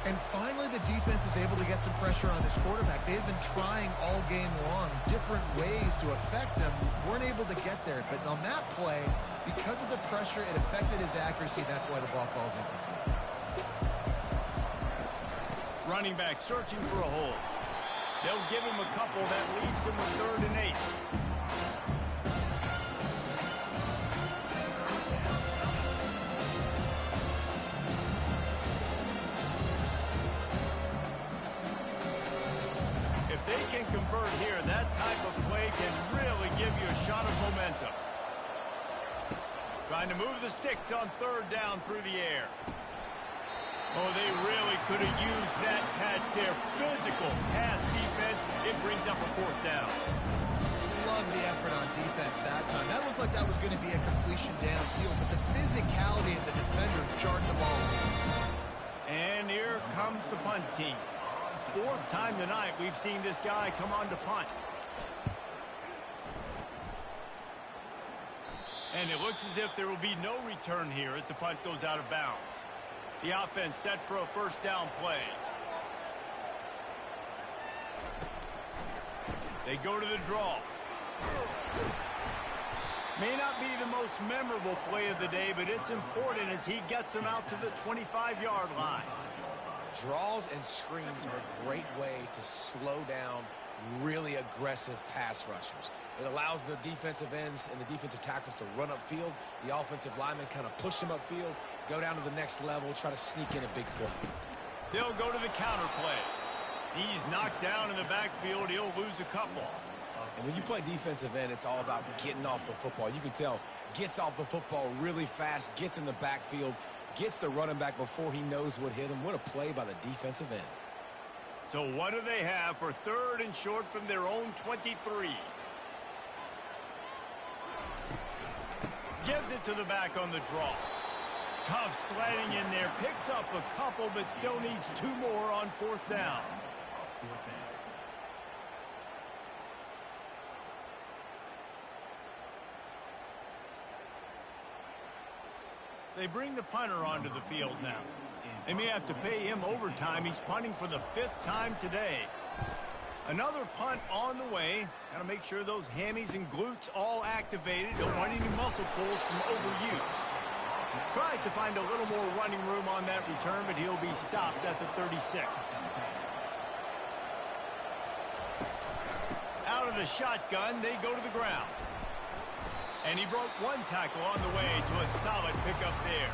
And finally, the defense is able to get some pressure on this quarterback. They had been trying all game long different ways to affect him. Weren't able to get there. But on that play, because of the pressure, it affected his accuracy. That's why the ball falls incomplete. Running back searching for a hole. They'll give him a couple that leaves him with 3rd and 8. If they can convert here, that type of play can really give you a shot of momentum. Trying to move the sticks on 3rd down through the air. Oh, they really could have used that catch there. Physical pass defense. It brings up a 4th down. Love the effort on defense that time. That looked like that was going to be a completion downfield, but the physicality of the defender jarred the ball loose. And here comes the punt team. 4th time tonight we've seen this guy come on to punt. And it looks as if there will be no return here as the punt goes out of bounds. The offense set for a 1st down play. They go to the draw. May not be the most memorable play of the day, but it's important as he gets them out to the 25-yard line. Draws and screens are a great way to slow down really aggressive pass rushers. It allows the defensive ends and the defensive tackles to run upfield. The offensive linemen kind of push them upfield, go down to the next level, try to sneak in a big play. They'll go to the counter play. He's knocked down in the backfield. He'll lose a couple. And when you play defensive end, it's all about getting off the football. You can tell, gets off the football really fast, gets in the backfield, gets the running back before he knows what hit him. What a play by the defensive end. So what do they have for 3rd and short from their own 23? Gives it to the back on the draw. Tough sliding in there. Picks up a couple, but still needs 2 more on 4th down. They bring the punter onto the field now. They may have to pay him overtime. He's punting for the 5th time today. Another punt on the way. Got to make sure those hammies and glutes all activated. Don't want any muscle pulls from overuse. Tries to find a little more running room on that return, but he'll be stopped at the 36. Out of the shotgun, they go to the ground. And he broke 1 tackle on the way to a solid pickup there.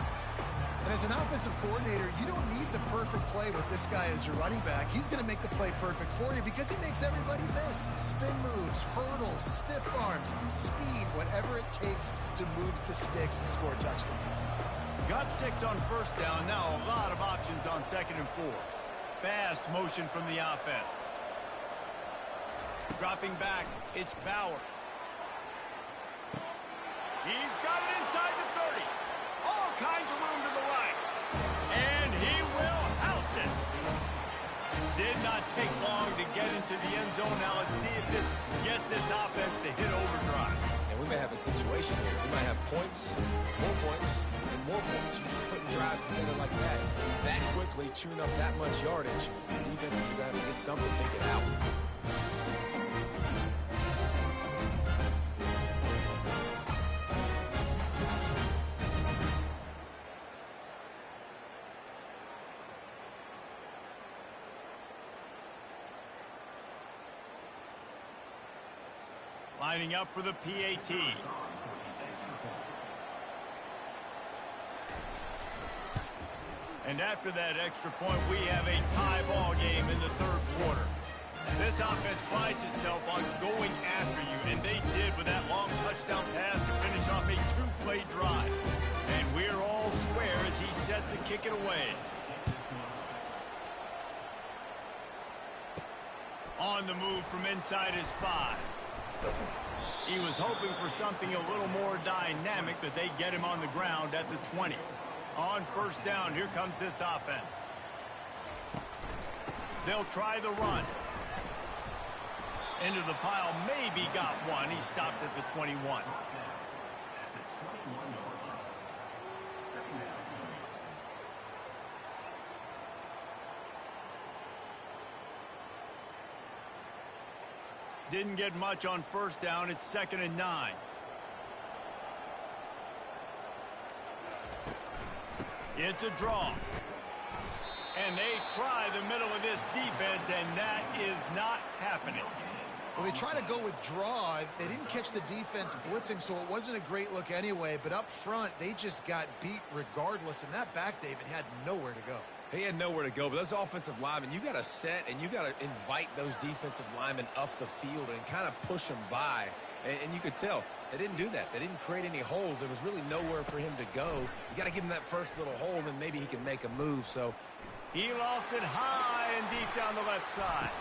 And as an offensive coordinator, you don't need the perfect play with this guy as your running back. He's going to make the play perfect for you because he makes everybody miss. Spin moves, hurdles, stiff arms, speed, whatever it takes to move the sticks and score touchdowns. Got 6 on 1st down. Now a lot of options on 2nd and 4. Fast motion from the offense. Dropping back, it's Bowers. He's got it inside the 30. All kinds of room to the right. And he will house it. Did not take long to get into the end zone. Now let's see if this gets this offense to hit overdrive. And we may have a situation here. We might have points, and more points. You're putting drives together like that quickly, chewing up that much yardage. Defenses are going to have to get something figured out. Lining up for the PAT. And after that extra point, we have a tie ball game in the 3rd quarter. This offense prides itself on going after you, and they did with that long touchdown pass to finish off a 2-play drive. And we're all square as he's set to kick it away. On the move from inside his 5. He was hoping for something a little more dynamic, but they get him on the ground at the 20. On 1st down, here comes this offense. They'll try the run. Into the pile, maybe got 1. He stopped at the 21. Didn't get much on 1st down. It's 2nd and 9. It's a draw. And they try the middle of this defense, and that is not happening. Well, they try to go with draw. They didn't catch the defense blitzing, so it wasn't a great look anyway. But up front, they just got beat regardless. And that back, David, had nowhere to go. He had nowhere to go, but those offensive linemen, you got to set and you got to invite those defensive linemen up the field and kind of push them by. And you could tell they didn't do that. They didn't create any holes. There was really nowhere for him to go. You got to give him that first little hole, then maybe he can make a move. So he lost it high and deep down the left side.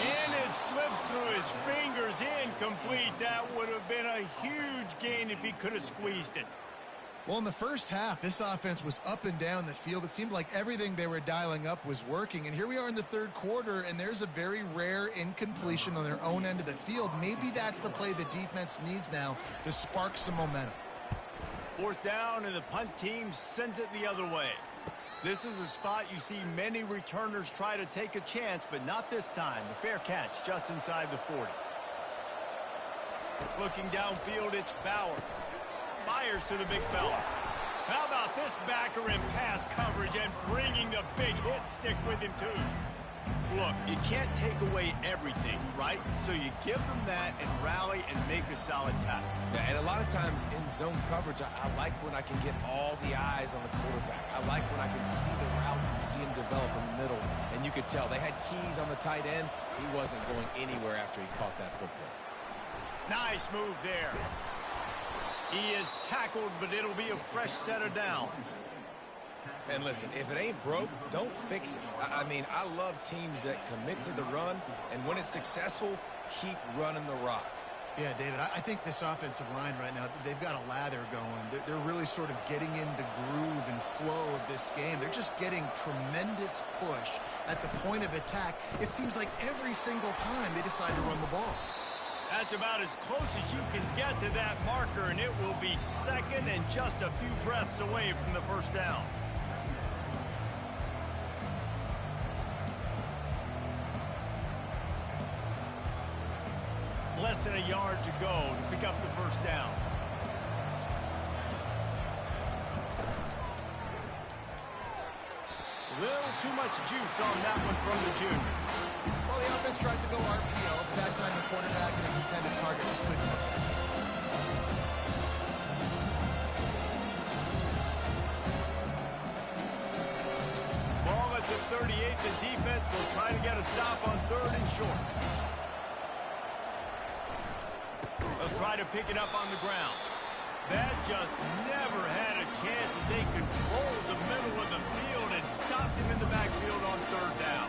And it slips through his fingers, incomplete. That would have been a huge gain if he could have squeezed it. Well, in the first half, this offense was up and down the field. It seemed like everything they were dialing up was working. And here we are in the third quarter, and there's a very rare incompletion on their own end of the field. Maybe that's the play the defense needs now to spark some momentum. Fourth down, and the punt team sends it the other way. This is a spot you see many returners try to take a chance, but not this time. The fair catch just inside the 40. Looking downfield, it's Bowers. Fires to the big fella. How about this backer in pass coverage and bringing the big hit stick with him, too? Look, you can't take away everything, right? So you give them that and rally and make a solid tackle. Yeah, and a lot of times in zone coverage, I like when I can get all the eyes on the quarterback. I like when I can see the routes and see him develop in the middle. And you could tell they had keys on the tight end. He wasn't going anywhere after he caught that football. Nice move there. He is tackled, but it'll be a fresh set of downs. And listen, if it ain't broke, don't fix it. I mean, I love teams that commit to the run, and when it's successful, keep running the rock. Yeah, David, I think this offensive line right now, they've got a lather going. They're really sort of getting in the groove and flow of this game. They're just getting tremendous push at the point of attack. It seems like every single time they decide to run the ball. That's about as close as you can get to that marker, and it will be second and just a few breaths away from the first down. Less than a yard to go to pick up the first down. A little too much juice on that one from the junior. Well, the offense tries to go RPO, but that time the quarterback and his intended target just couldn't hit. Ball at the 38. The defense will try to get a stop on third and short. They'll try to pick it up on the ground. That just never had a chance as they controlled the middle of the field and stopped him in the backfield on third down.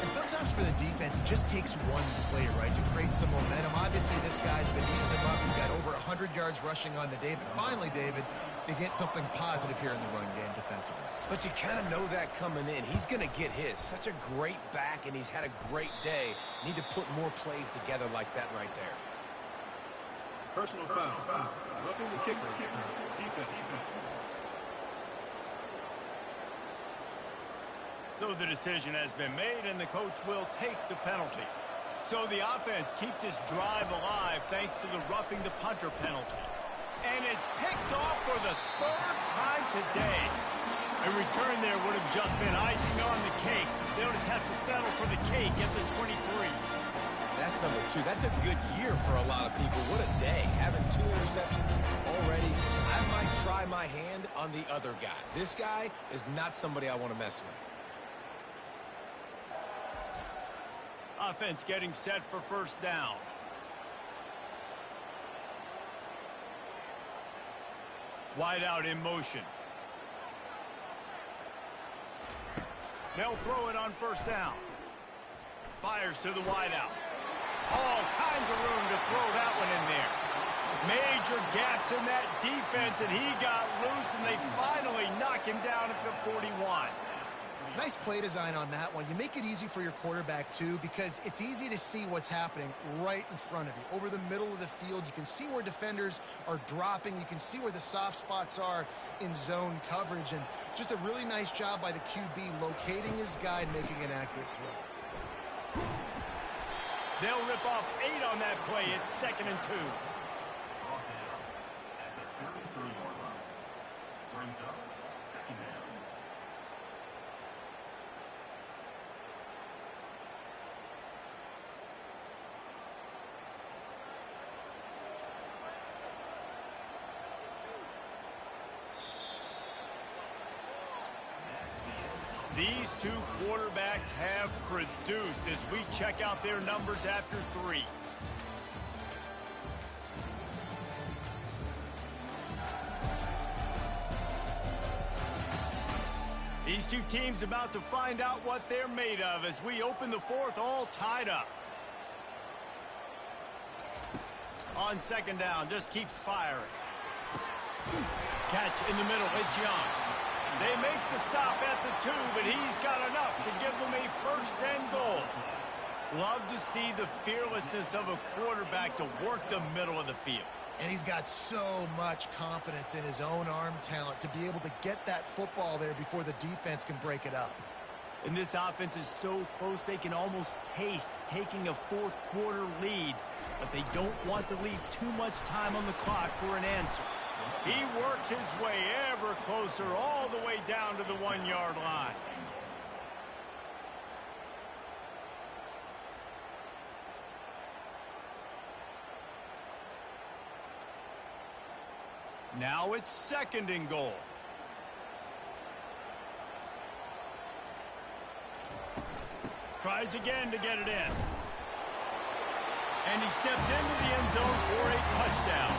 And sometimes for the defense, it just takes one play, right, to create some momentum. Obviously, this guy's been eating them up. He's got over 100 yards rushing on the day. But finally, David, they get something positive here in the run game defensively. But you kind of know that coming in. He's going to get his. Such a great back, and he's had a great day. Need to put more plays together like that right there. Personal foul. Roughing the kicker. Defense. So the decision has been made, and the coach will take the penalty. So the offense keeps its drive alive thanks to the roughing the punter penalty. And it's picked off for the third time today. A return there would have just been icing on the cake. They'll just have to settle for the cake at the 23. That's number 2. That's a good year for a lot of people. What a day. Having 2 interceptions already. I might try my hand on the other guy. This guy is not somebody I want to mess with. Offense getting set for first down. Wide out in motion. They'll throw it on first down. Fires to the wide out. All kinds of room to throw that one in there. Major gaps in that defense, and he got loose, and they finally knock him down at the 41. Nice play design on that one. You make it easy for your quarterback, too, because it's easy to see what's happening right in front of you. Over the middle of the field, you can see where defenders are dropping. You can see where the soft spots are in zone coverage. And just a really nice job by the QB locating his guy and making an accurate throw. They'll rip off 8 on that play. It's 2nd and 2. These two quarterbacks have produced as we check out their numbers after 3. These two teams about to find out what they're made of as we open the 4th all tied up. On 2nd down, just keeps firing. Catch in the middle, it's Young. They make the stop at the 2, but he's got enough to give them a 1st and goal. Love to see the fearlessness of a quarterback to work the middle of the field. And he's got so much confidence in his own arm talent to be able to get that football there before the defense can break it up. And this offense is so close they can almost taste taking a 4th quarter lead, but they don't want to leave too much time on the clock for an answer. He works his way ever closer all the way down to the 1-yard line. Now it's 2nd and goal. Tries again to get it in. And he steps into the end zone for a touchdown.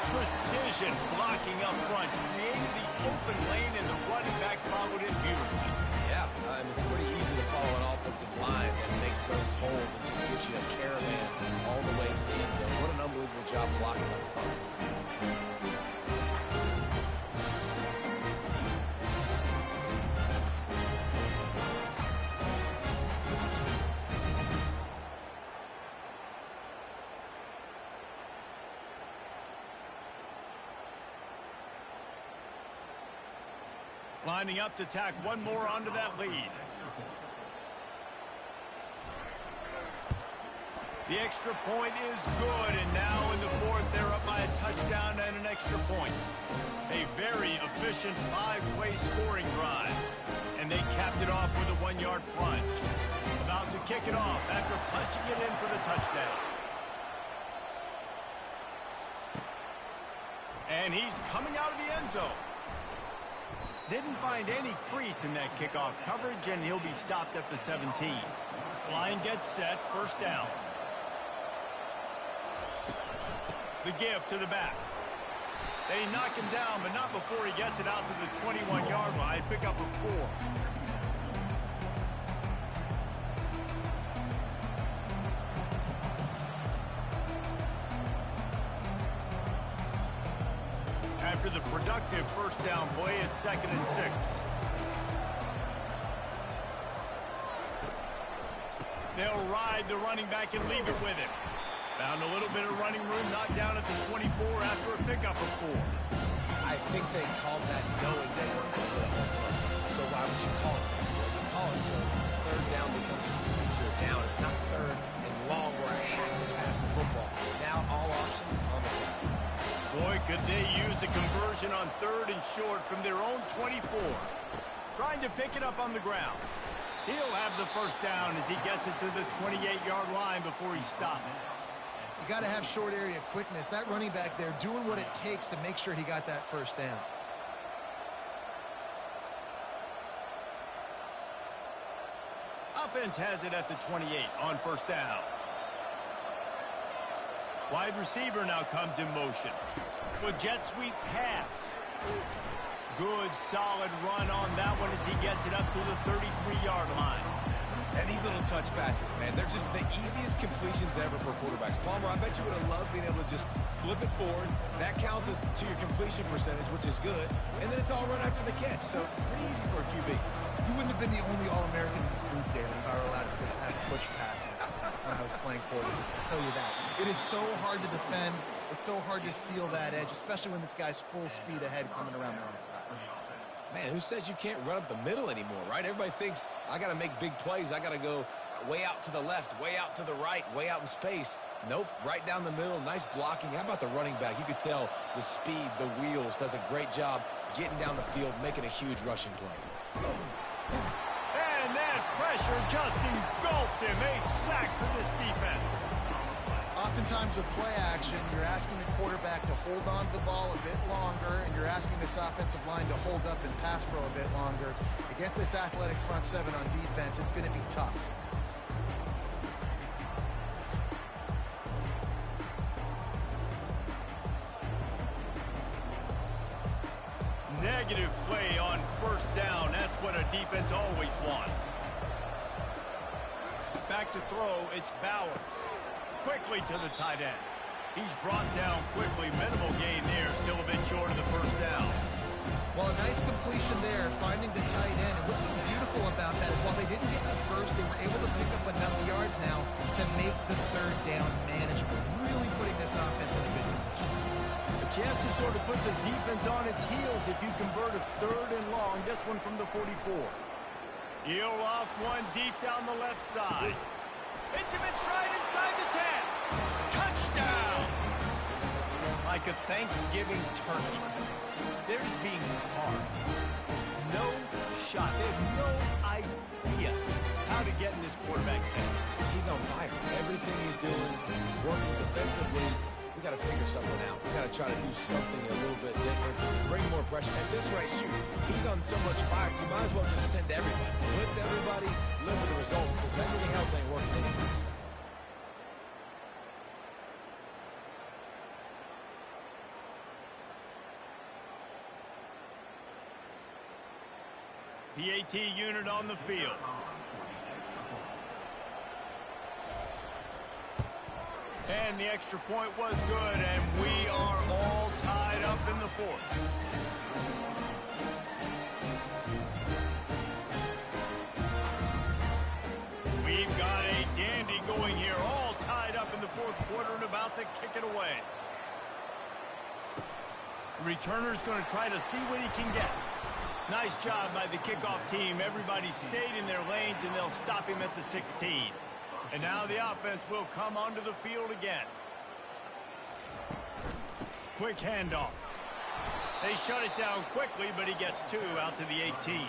Precision blocking up front, created the open lane, and the running back followed it beautifully. Yeah, and it's pretty easy to follow an offensive line that makes those holes and just gives you a caravan all the way to the end zone. What an unbelievable job blocking up front. Lining up to tack one more onto that lead. The extra point is good, and now in the 4th, they're up by a touchdown and an extra point. A very efficient 5-play scoring drive, and they capped it off with a 1-yard plunge. About to kick it off after punching it in for the touchdown. And he's coming out of the end zone. Didn't find any crease in that kickoff coverage, and he'll be stopped at the 17. Line gets set, 1st down. The give to the back. They knock him down, but not before he gets it out to the 21-yard line. Pick up a 4. After the productive 1st down play, it's 2nd and 6. They'll ride the running back and leave it with him. Found a little bit of running room, knocked down at the 24 after a pickup of 4. I think they called that knowing they weren't going to hit a home run. So why would you call it that? You call it so 3rd down becomes an easier down. It's not 3rd and long where I have to pass the football. Now all options on the table. Boy, could they use a conversion on 3rd and short from their own 24. Trying to pick it up on the ground. He'll have the 1st down as he gets it to the 28-yard line before he's stopped. You got to have short area quickness. That running back there doing what it takes to make sure he got that 1st down. Offense has it at the 28 on 1st down. Wide receiver now comes in motion. With jet sweep pass. Good, solid run on that one as he gets it up to the 33-yard line. And these little touch passes, man, they're just the easiest completions ever for quarterbacks. Palmer, I bet you would have loved being able to just flip it forward. That counts as to your completion percentage, which is good. And then it's all run after the catch, so pretty easy for a QB. You wouldn't have been the only All-American in this booth, David, if I were allowed to have push passes when I was playing quarterback. I'll tell you that. It is so hard to defend. It's so hard to seal that edge, especially when this guy's full speed ahead coming around the outside. Man, who says you can't run up the middle anymore, right? Everybody thinks I got to make big plays. I got to go way out to the left, way out to the right, way out in space. Nope, right down the middle. Nice blocking. How about the running back? You could tell the speed, the wheels, does a great job getting down the field, making a huge rushing play. And that pressure just engulfed him. A sack for this defense. Oftentimes with play action, you're asking the quarterback to hold on to the ball a bit longer, and you're asking this offensive line to hold up and pass pro a bit longer. Against this athletic front seven on defense, it's going to be tough. Negative play on first down. That's what a defense always wants. Back to throw, it's Bowers. Quickly to the tight end. He's brought down quickly. Minimal gain there. Still a bit short of the first down. Well, a nice completion there, finding the tight end. And what's so beautiful about that is while they didn't get the first, they were able to pick up enough yards now to make the third down manageable. Really putting this offense in a good position. A chance to sort of put the defense on its heels if you convert a third and long. This one from the 44. He'll off one deep down the left side. Hits him in stride inside the 10. Touchdown! Like a Thanksgiving turkey. There's being carved. No shot. They have no idea how to get in this quarterback's head. He's on fire. Everything he's doing, he's working defensively. We got to figure something out. We got to try to do something a little bit different, bring more pressure. At this rate, shoot, he's on so much fire, you might as well just send everybody. Blitz everybody, live with the results, because everything else ain't working anyways. PAT unit on the field. And the extra point was good, and we are all tied up in the fourth. We've got a dandy going here, all tied up in the fourth quarter and about to kick it away. The returner's going to try to see what he can get. Nice job by the kickoff team. Everybody stayed in their lanes, and they'll stop him at the 16. And now the offense will come onto the field again. Quick handoff. They shut it down quickly, but he gets two out to the 18.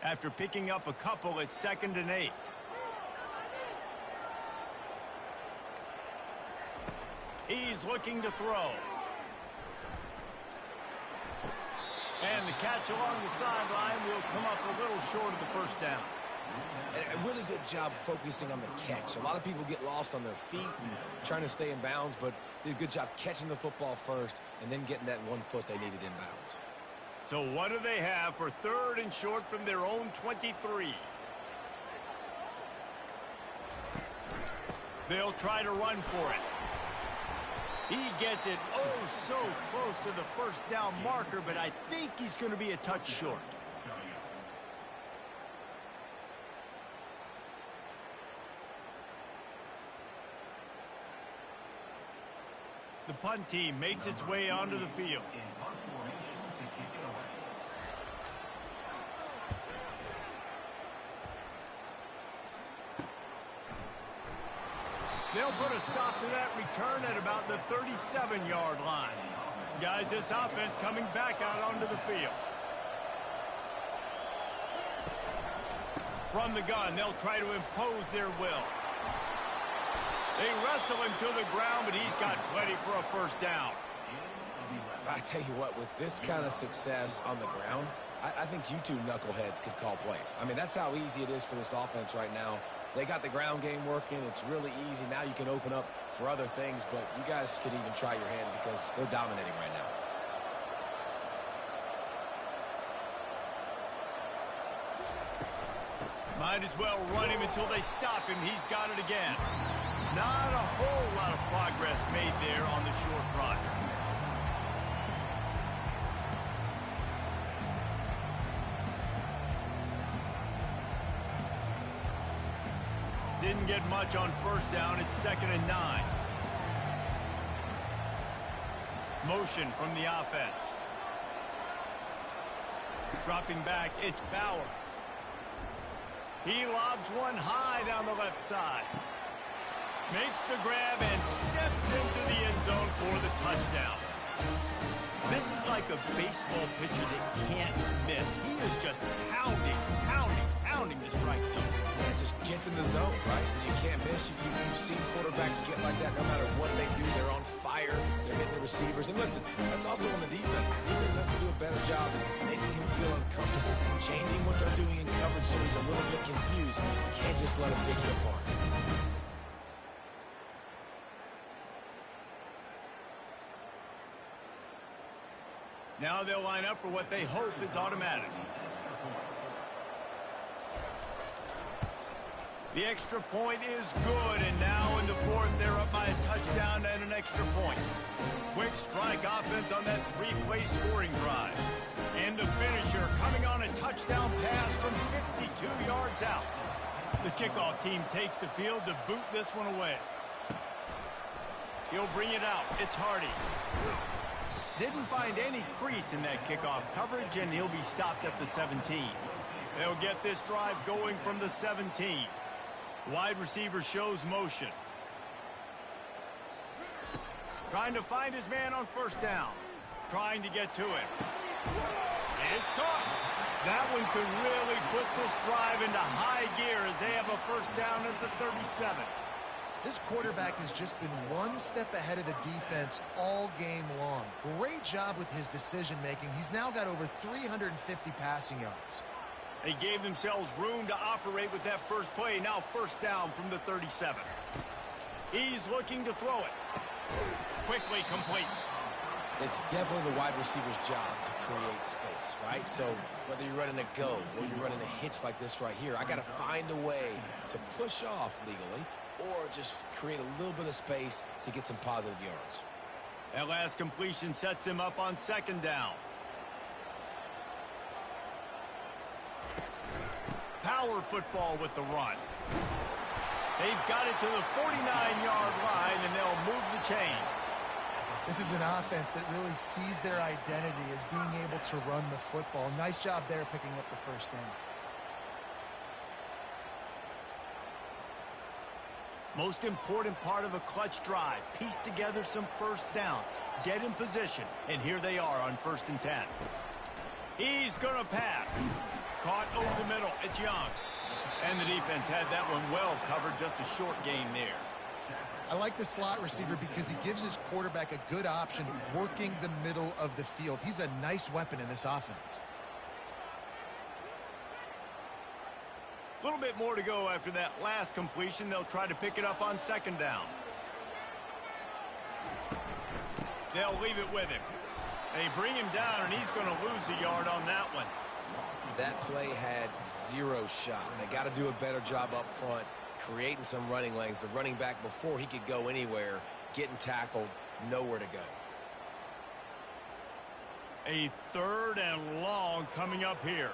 After picking up a couple, it's 2nd and 8. He's looking to throw. And the catch along the sideline will come up a little short of the first down. A really good job focusing on the catch. A lot of people get lost on their feet and trying to stay in bounds, but did a good job catching the football first and then getting that 1 foot they needed in bounds. So what do they have for 3rd and short from their own 23? They'll try to run for it. He gets it oh so close to the first down marker, but I think he's going to be a touch short. The punt team makes its way onto the field. They'll put a stop to that return at about the 37-yard line. Guys, this offense coming back out onto the field. From the gun, they'll try to impose their will. They wrestle him to the ground, but he's got plenty for a first down. I tell you what, with this kind of success on the ground, I think you two knuckleheads could call plays. I mean, that's how easy it is for this offense right now. They got the ground game working. It's really easy. Now you can open up for other things, but you guys could even try your hand because they're dominating right now. Might as well run him until they stop him. He's got it again. Not a whole lot of progress made there on the short run. Didn't get much on first down. It's 2nd and 9. Motion from the offense. Dropping back, it's Bowers. He lobs one high down the left side. Makes the grab and steps into the end zone for the touchdown. This is like a baseball pitcher that can't miss. He is just pounding the strike zone. Yeah, it just gets in the zone, right? You can't miss. You've seen quarterbacks get like that no matter what they do. They're on fire. They're hitting the receivers. And listen, that's also on the defense. The defense has to do a better job making him feel uncomfortable, changing what they're doing in coverage so he's a little bit confused. You can't just let him pick you apart. Now they'll line up for what they hope is automatic. The extra point is good, and now in the fourth, they're up by a touchdown and an extra point. Quick strike offense on that three-play scoring drive. And the finisher coming on a touchdown pass from 52 yards out. The kickoff team takes the field to boot this one away. He'll bring it out. It's Hardy. Didn't find any crease in that kickoff coverage, and he'll be stopped at the 17. They'll get this drive going from the 17. Wide receiver shows motion. Trying to find his man on first down. Trying to get to it. It's caught. That one could really put this drive into high gear as they have a first down at the 37. This quarterback has just been one step ahead of the defense all game long. Great job with his decision-making. He's now got over 350 passing yards. They gave themselves room to operate with that first play. Now first down from the 37. He's looking to throw it. Quickly complete. It's definitely the wide receiver's job to create space, right? So whether you're running a go or you're running a hitch like this right here, I got to find a way to push off legally or just create a little bit of space to get some positive yards. That last completion sets him up on second down. Power football with the run. They've got it to the 49-yard line, and they'll move the chains. This is an offense that really sees their identity as being able to run the football. Nice job there picking up the first down. Most important part of a clutch drive. Piece together some first downs. Get in position. And here they are on 1st and 10. He's going to pass. Caught over the middle. It's Young. And the defense had that one well covered. Just a short gain there. I like the slot receiver because he gives his quarterback a good option working the middle of the field. He's a nice weapon in this offense. A little bit more to go after that last completion. They'll try to pick it up on second down. They'll leave it with him. They bring him down, and he's going to lose a yard on that one. That play had zero shot. They got to do a better job up front, creating some running lanes. The running back, before he could go anywhere, getting tackled, nowhere to go. A 3rd and long coming up here.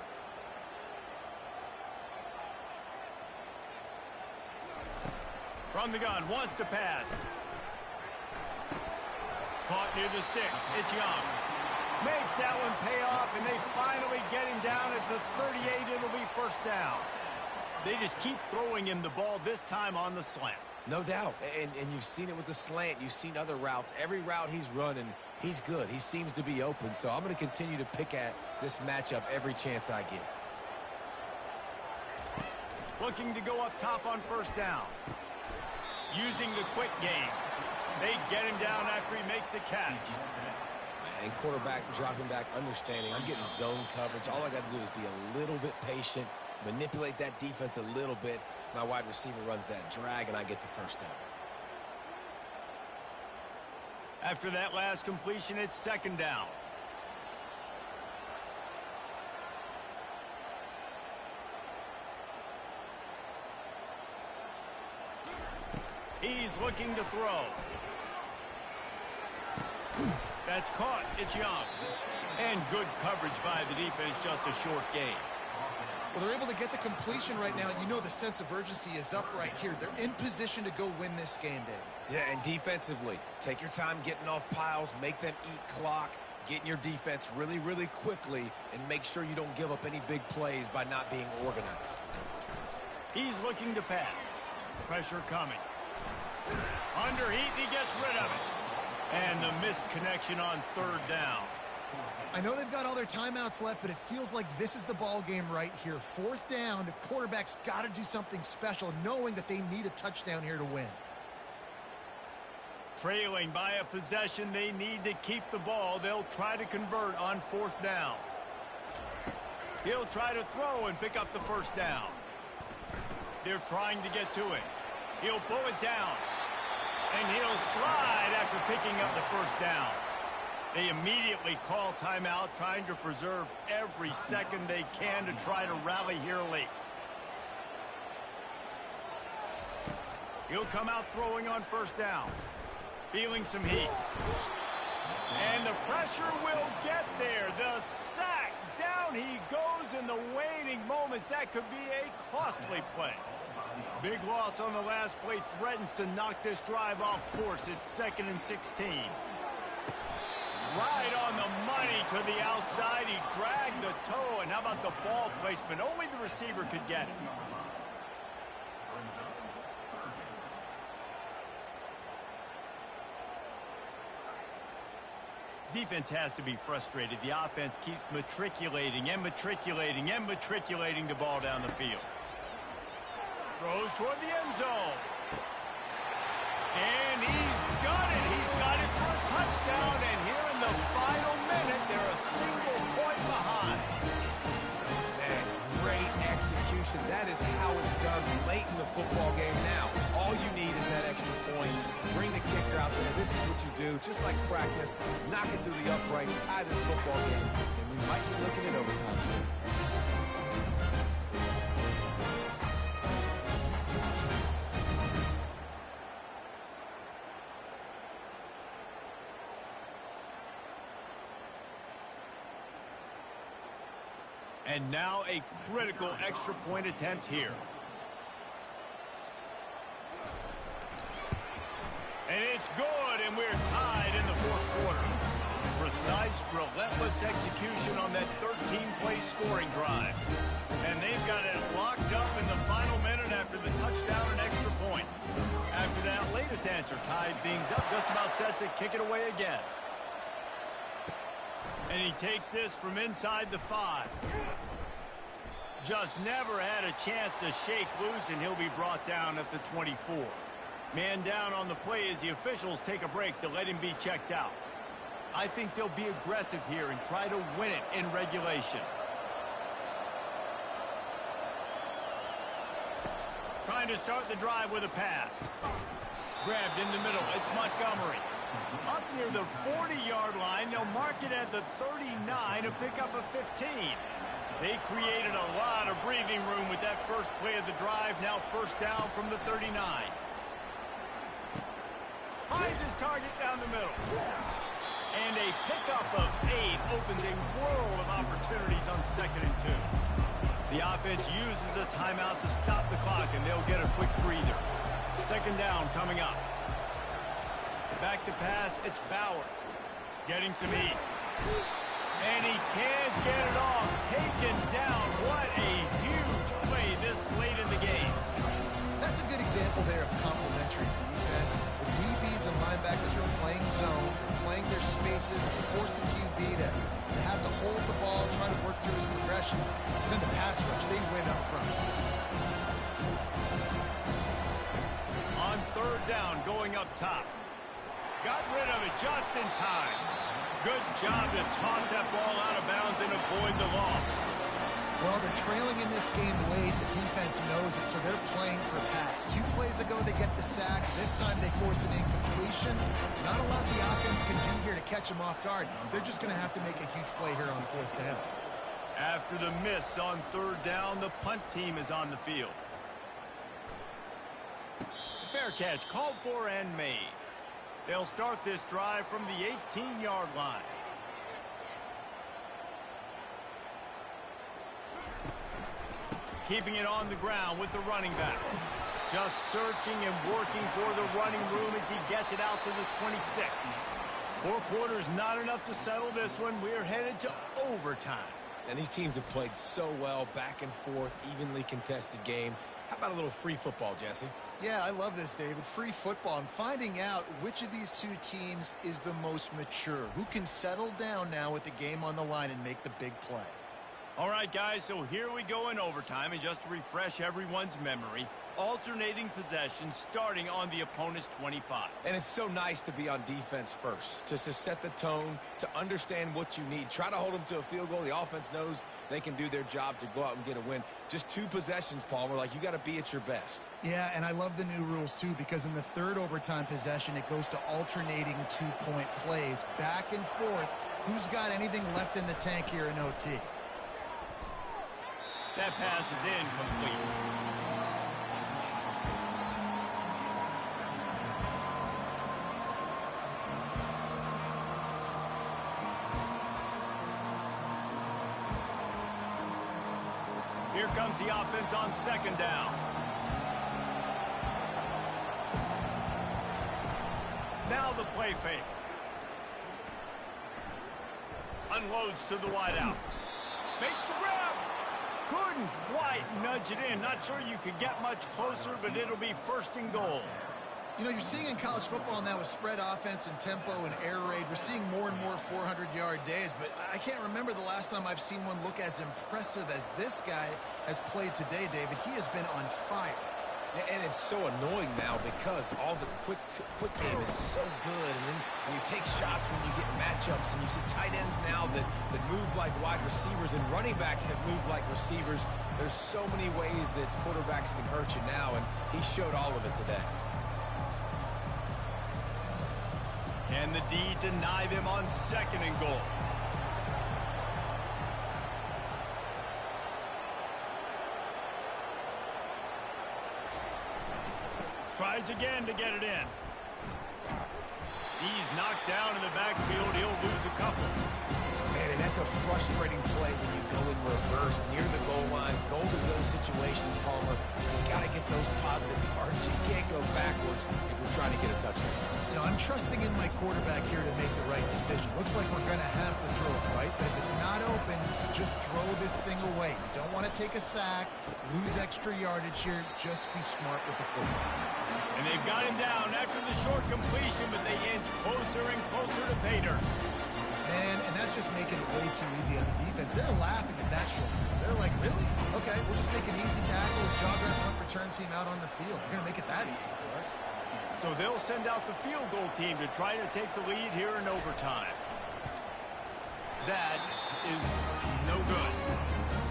From the gun, wants to pass. Caught near the sticks. It's Young. Makes that one pay off, and they finally get him down at the 38. It'll be first down. They just keep throwing him the ball, this time on the slant. No doubt. And you've seen it with the slant. You've seen other routes. Every route he's running, he's good. He seems to be open. So I'm going to continue to pick at this matchup every chance I get. Looking to go up top on first down. Using the quick game. They get him down after he makes a catch. And quarterback dropping back, understanding I'm getting zone coverage. All I got to do is be a little bit patient, manipulate that defense a little bit. My wide receiver runs that drag, and I get the first down. After that last completion, it's second down. He's looking to throw. That's caught. It's Young. And good coverage by the defense, just a short gain. Well, they're able to get the completion right now. You know the sense of urgency is up right here. They're in position to go win this game, Dave. Yeah, and defensively, take your time getting off piles, make them eat clock, get in your defense really, really quickly, and make sure you don't give up any big plays by not being organized. He's looking to pass. Pressure coming. Under heat, and he gets rid of it. And the missed connection on third down. I know they've got all their timeouts left, but it feels like this is the ball game right here. Fourth down, the quarterback's got to do something special, knowing that they need a touchdown here to win. Trailing by a possession, they need to keep the ball. They'll try to convert on fourth down. He'll try to throw and pick up the first down. They're trying to get to it. He'll pull it down. And he'll slide after picking up the first down. They immediately call timeout, trying to preserve every second they can to try to rally here late. He'll come out throwing on first down. Feeling some heat. And the pressure will get there. The sack. Down he goes in the waning moments. That could be a costly play. Big loss on the last play threatens to knock this drive off course. It's 2nd and 16. Right on the money to the outside. He dragged the toe. And how about the ball placement? Only the receiver could get it. Defense has to be frustrated. The offense keeps matriculating and matriculating and matriculating the ball down the field. Throws toward the end zone. And he's got it. He's got it for a touchdown. And here in the final minute, they're a single point behind. Man, great execution. That is how it's done late in the football game now. All you need is that extra point. Bring the kicker out there. This is what you do. Just like practice, knock it through the uprights, tie this football game, and we might be looking at overtime soon. And now a critical extra point attempt here. And it's good, and we're tied in the fourth quarter. Precise, relentless execution on that 13-play scoring drive. And they've got it locked up in the final minute after the touchdown and extra point. After that latest answer tied things up, just about set to kick it away again. And he takes this from inside the 5. Just never had a chance to shake loose, and he'll be brought down at the 24. Man down on the play as the officials take a break to let him be checked out. I think they'll be aggressive here and try to win it in regulation. Trying to start the drive with a pass. Grabbed in the middle. It's Montgomery. Up near the 40-yard line, they'll mark it at the 39 to pick up a 15. They created a lot of breathing room with that first play of the drive. Now first down from the 39. Finds his target down the middle. And a pickup of 8 opens a world of opportunities on 2nd and 2. The offense uses a timeout to stop the clock, and they'll get a quick breather. 2nd down coming up. Back to pass, it's Bowers. Getting some heat. And he can't get it off. Taken down. What a huge play this late in the game. That's a good example there of complementary defense. The DBs and linebackers are playing zone, playing their spaces, and force the QB to have to hold the ball, try to work through his progressions. And then the pass rush, they win up front. On 3rd down, going up top. Got rid of it just in time. Good job to toss that ball out of bounds and avoid the loss. Well, they're trailing in this game late. The defense knows it, so they're playing for pass. 2 plays ago, they get the sack. This time, they force an incompletion. Not a lot the offense can do here to catch them off guard. They're just going to have to make a huge play here on 4th down. After the miss on 3rd down, the punt team is on the field. Fair catch, called for and made. They'll start this drive from the 18-yard line. Keeping it on the ground with the running back. Just searching and working for the running room as he gets it out to the 26. 4 quarters, not enough to settle this one. We're headed to overtime. And these teams have played so well, back and forth, evenly contested game. How about a little free football, Jesse? Yeah, I love this, David. Free football. I'm finding out which of these two teams is the most mature. Who can settle down now with the game on the line and make the big play? All right, guys, so here we go in overtime. And just to refresh everyone's memory, alternating possession starting on the opponent's 25. And it's so nice to be on defense first, just to set the tone, to understand what you need. Try to hold them to a field goal. The offense knows they can do their job to go out and get a win. Just 2 possessions, Palmer. Like, you got to be at your best. Yeah, and I love the new rules, too, because in the third overtime possession, it goes to alternating 2-point plays, back and forth. Who's got anything left in the tank here in OT? That pass is incomplete. Here comes the offense on second down. Now the play fake. Unloads to the wideout. Makes the grab. Couldn't quite nudge it in. Not sure you could get much closer, but it'll be first and goal. You know, you're seeing in college football now with spread offense and tempo and air raid, we're seeing more and more 400-yard days, but I can't remember the last time I've seen one look as impressive as this guy has played today, David. He has been on fire. And it's so annoying now because all the quick game is so good. And then when you take shots when you get matchups, and you see tight ends now that move like wide receivers and running backs that move like receivers. There's so many ways that quarterbacks can hurt you now, and he showed all of it today. Can the D deny them on second and goal? Tries again to get it in. He's knocked down in the backfield. He'll lose a couple. Man, and that's a frustrating play when you go in reverse near the goal line. Goal to those situations, Palmer. You got to get those positive yards. You can't go backwards if you're trying to get a touchdown. You know, I'm trusting in my quarterback here to make the right decision. Looks like we're going to have to throw it, right? But if it's not open, just throw this thing away. You don't want to take a sack, lose extra yardage here. Just be smart with the football. And they've got him down after the short completion, but they inch closer and closer to pay dirt. And that's just making it way too easy on the defense. They're laughing at that short. They're like, really? Okay, we'll just make an easy tackle and jog our punt return team out on the field. We're going to make it that easy for us. So they'll send out the field goal team to try to take the lead here in overtime. That is no good.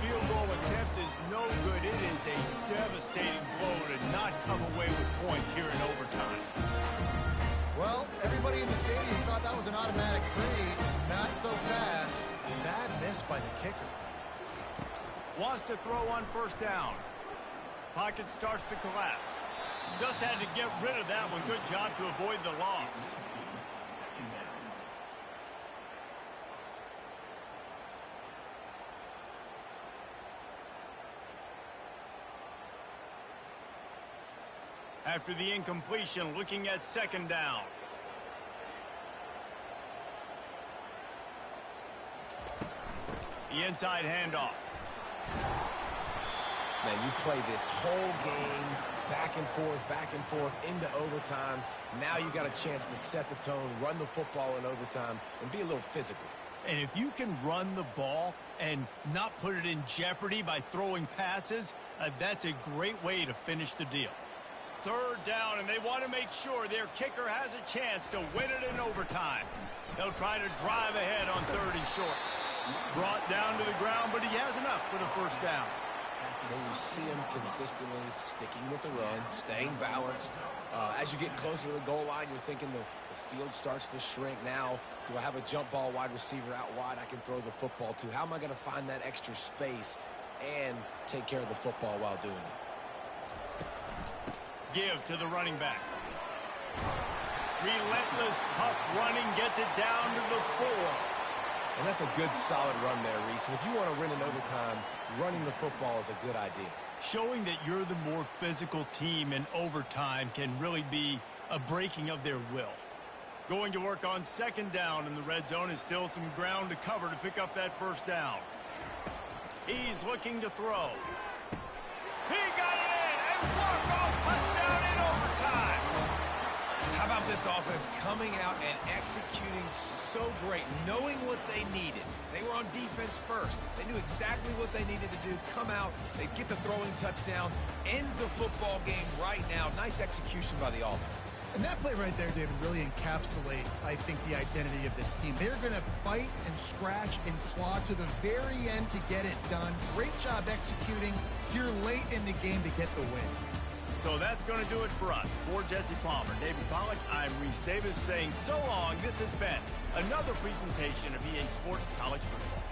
Field goal attempt is no good. It is a devastating blow to not come away with points here in overtime. Well, everybody in the stadium thought that was an automatic three. Not so fast. Bad miss by the kicker. Wants to throw on first down. Pocket starts to collapse. Just had to get rid of that one. Good job to avoid the loss. After the incompletion, looking at second down. The inside handoff. Man, you play this whole game back and forth, into overtime. Now you got a chance to set the tone, run the football in overtime, and be a little physical. And if you can run the ball and not put it in jeopardy by throwing passes, that's a great way to finish the deal. Third down, and they want to make sure their kicker has a chance to win it in overtime. They'll try to drive ahead on third and short. Brought down to the ground, but he has enough for the first down. Then you see him consistently sticking with the run, staying balanced. As you get closer to the goal line, you're thinking the field starts to shrink. Now, do I have a jump ball wide receiver out wide I can throw the football to? How am I going to find that extra space and take care of the football while doing it? Give to the running back. Relentless, tough running gets it down to the 4. And that's a good, solid run there, Reese. And if you want to win in overtime, running the football is a good idea. Showing that you're the more physical team in overtime can really be a breaking of their will. Going to work on second down in the red zone is still some ground to cover to pick up that first down. He's looking to throw. He got it in! A walk-off touchdown in this offense coming out and executing so great, knowing what they needed. They were on defense first. They knew exactly what they needed to do. Come out, they get the throwing touchdown, ends the football game right now. Nice execution by the offense. And that play right there, David, really encapsulates, I think, the identity of this team. They're going to fight and scratch and claw to the very end to get it done. Great job executing here late in the game to get the win. So that's going to do it for us. For Jesse Palmer, David Pollack, I'm Reese Davis saying so long. This has been another presentation of EA Sports College Football.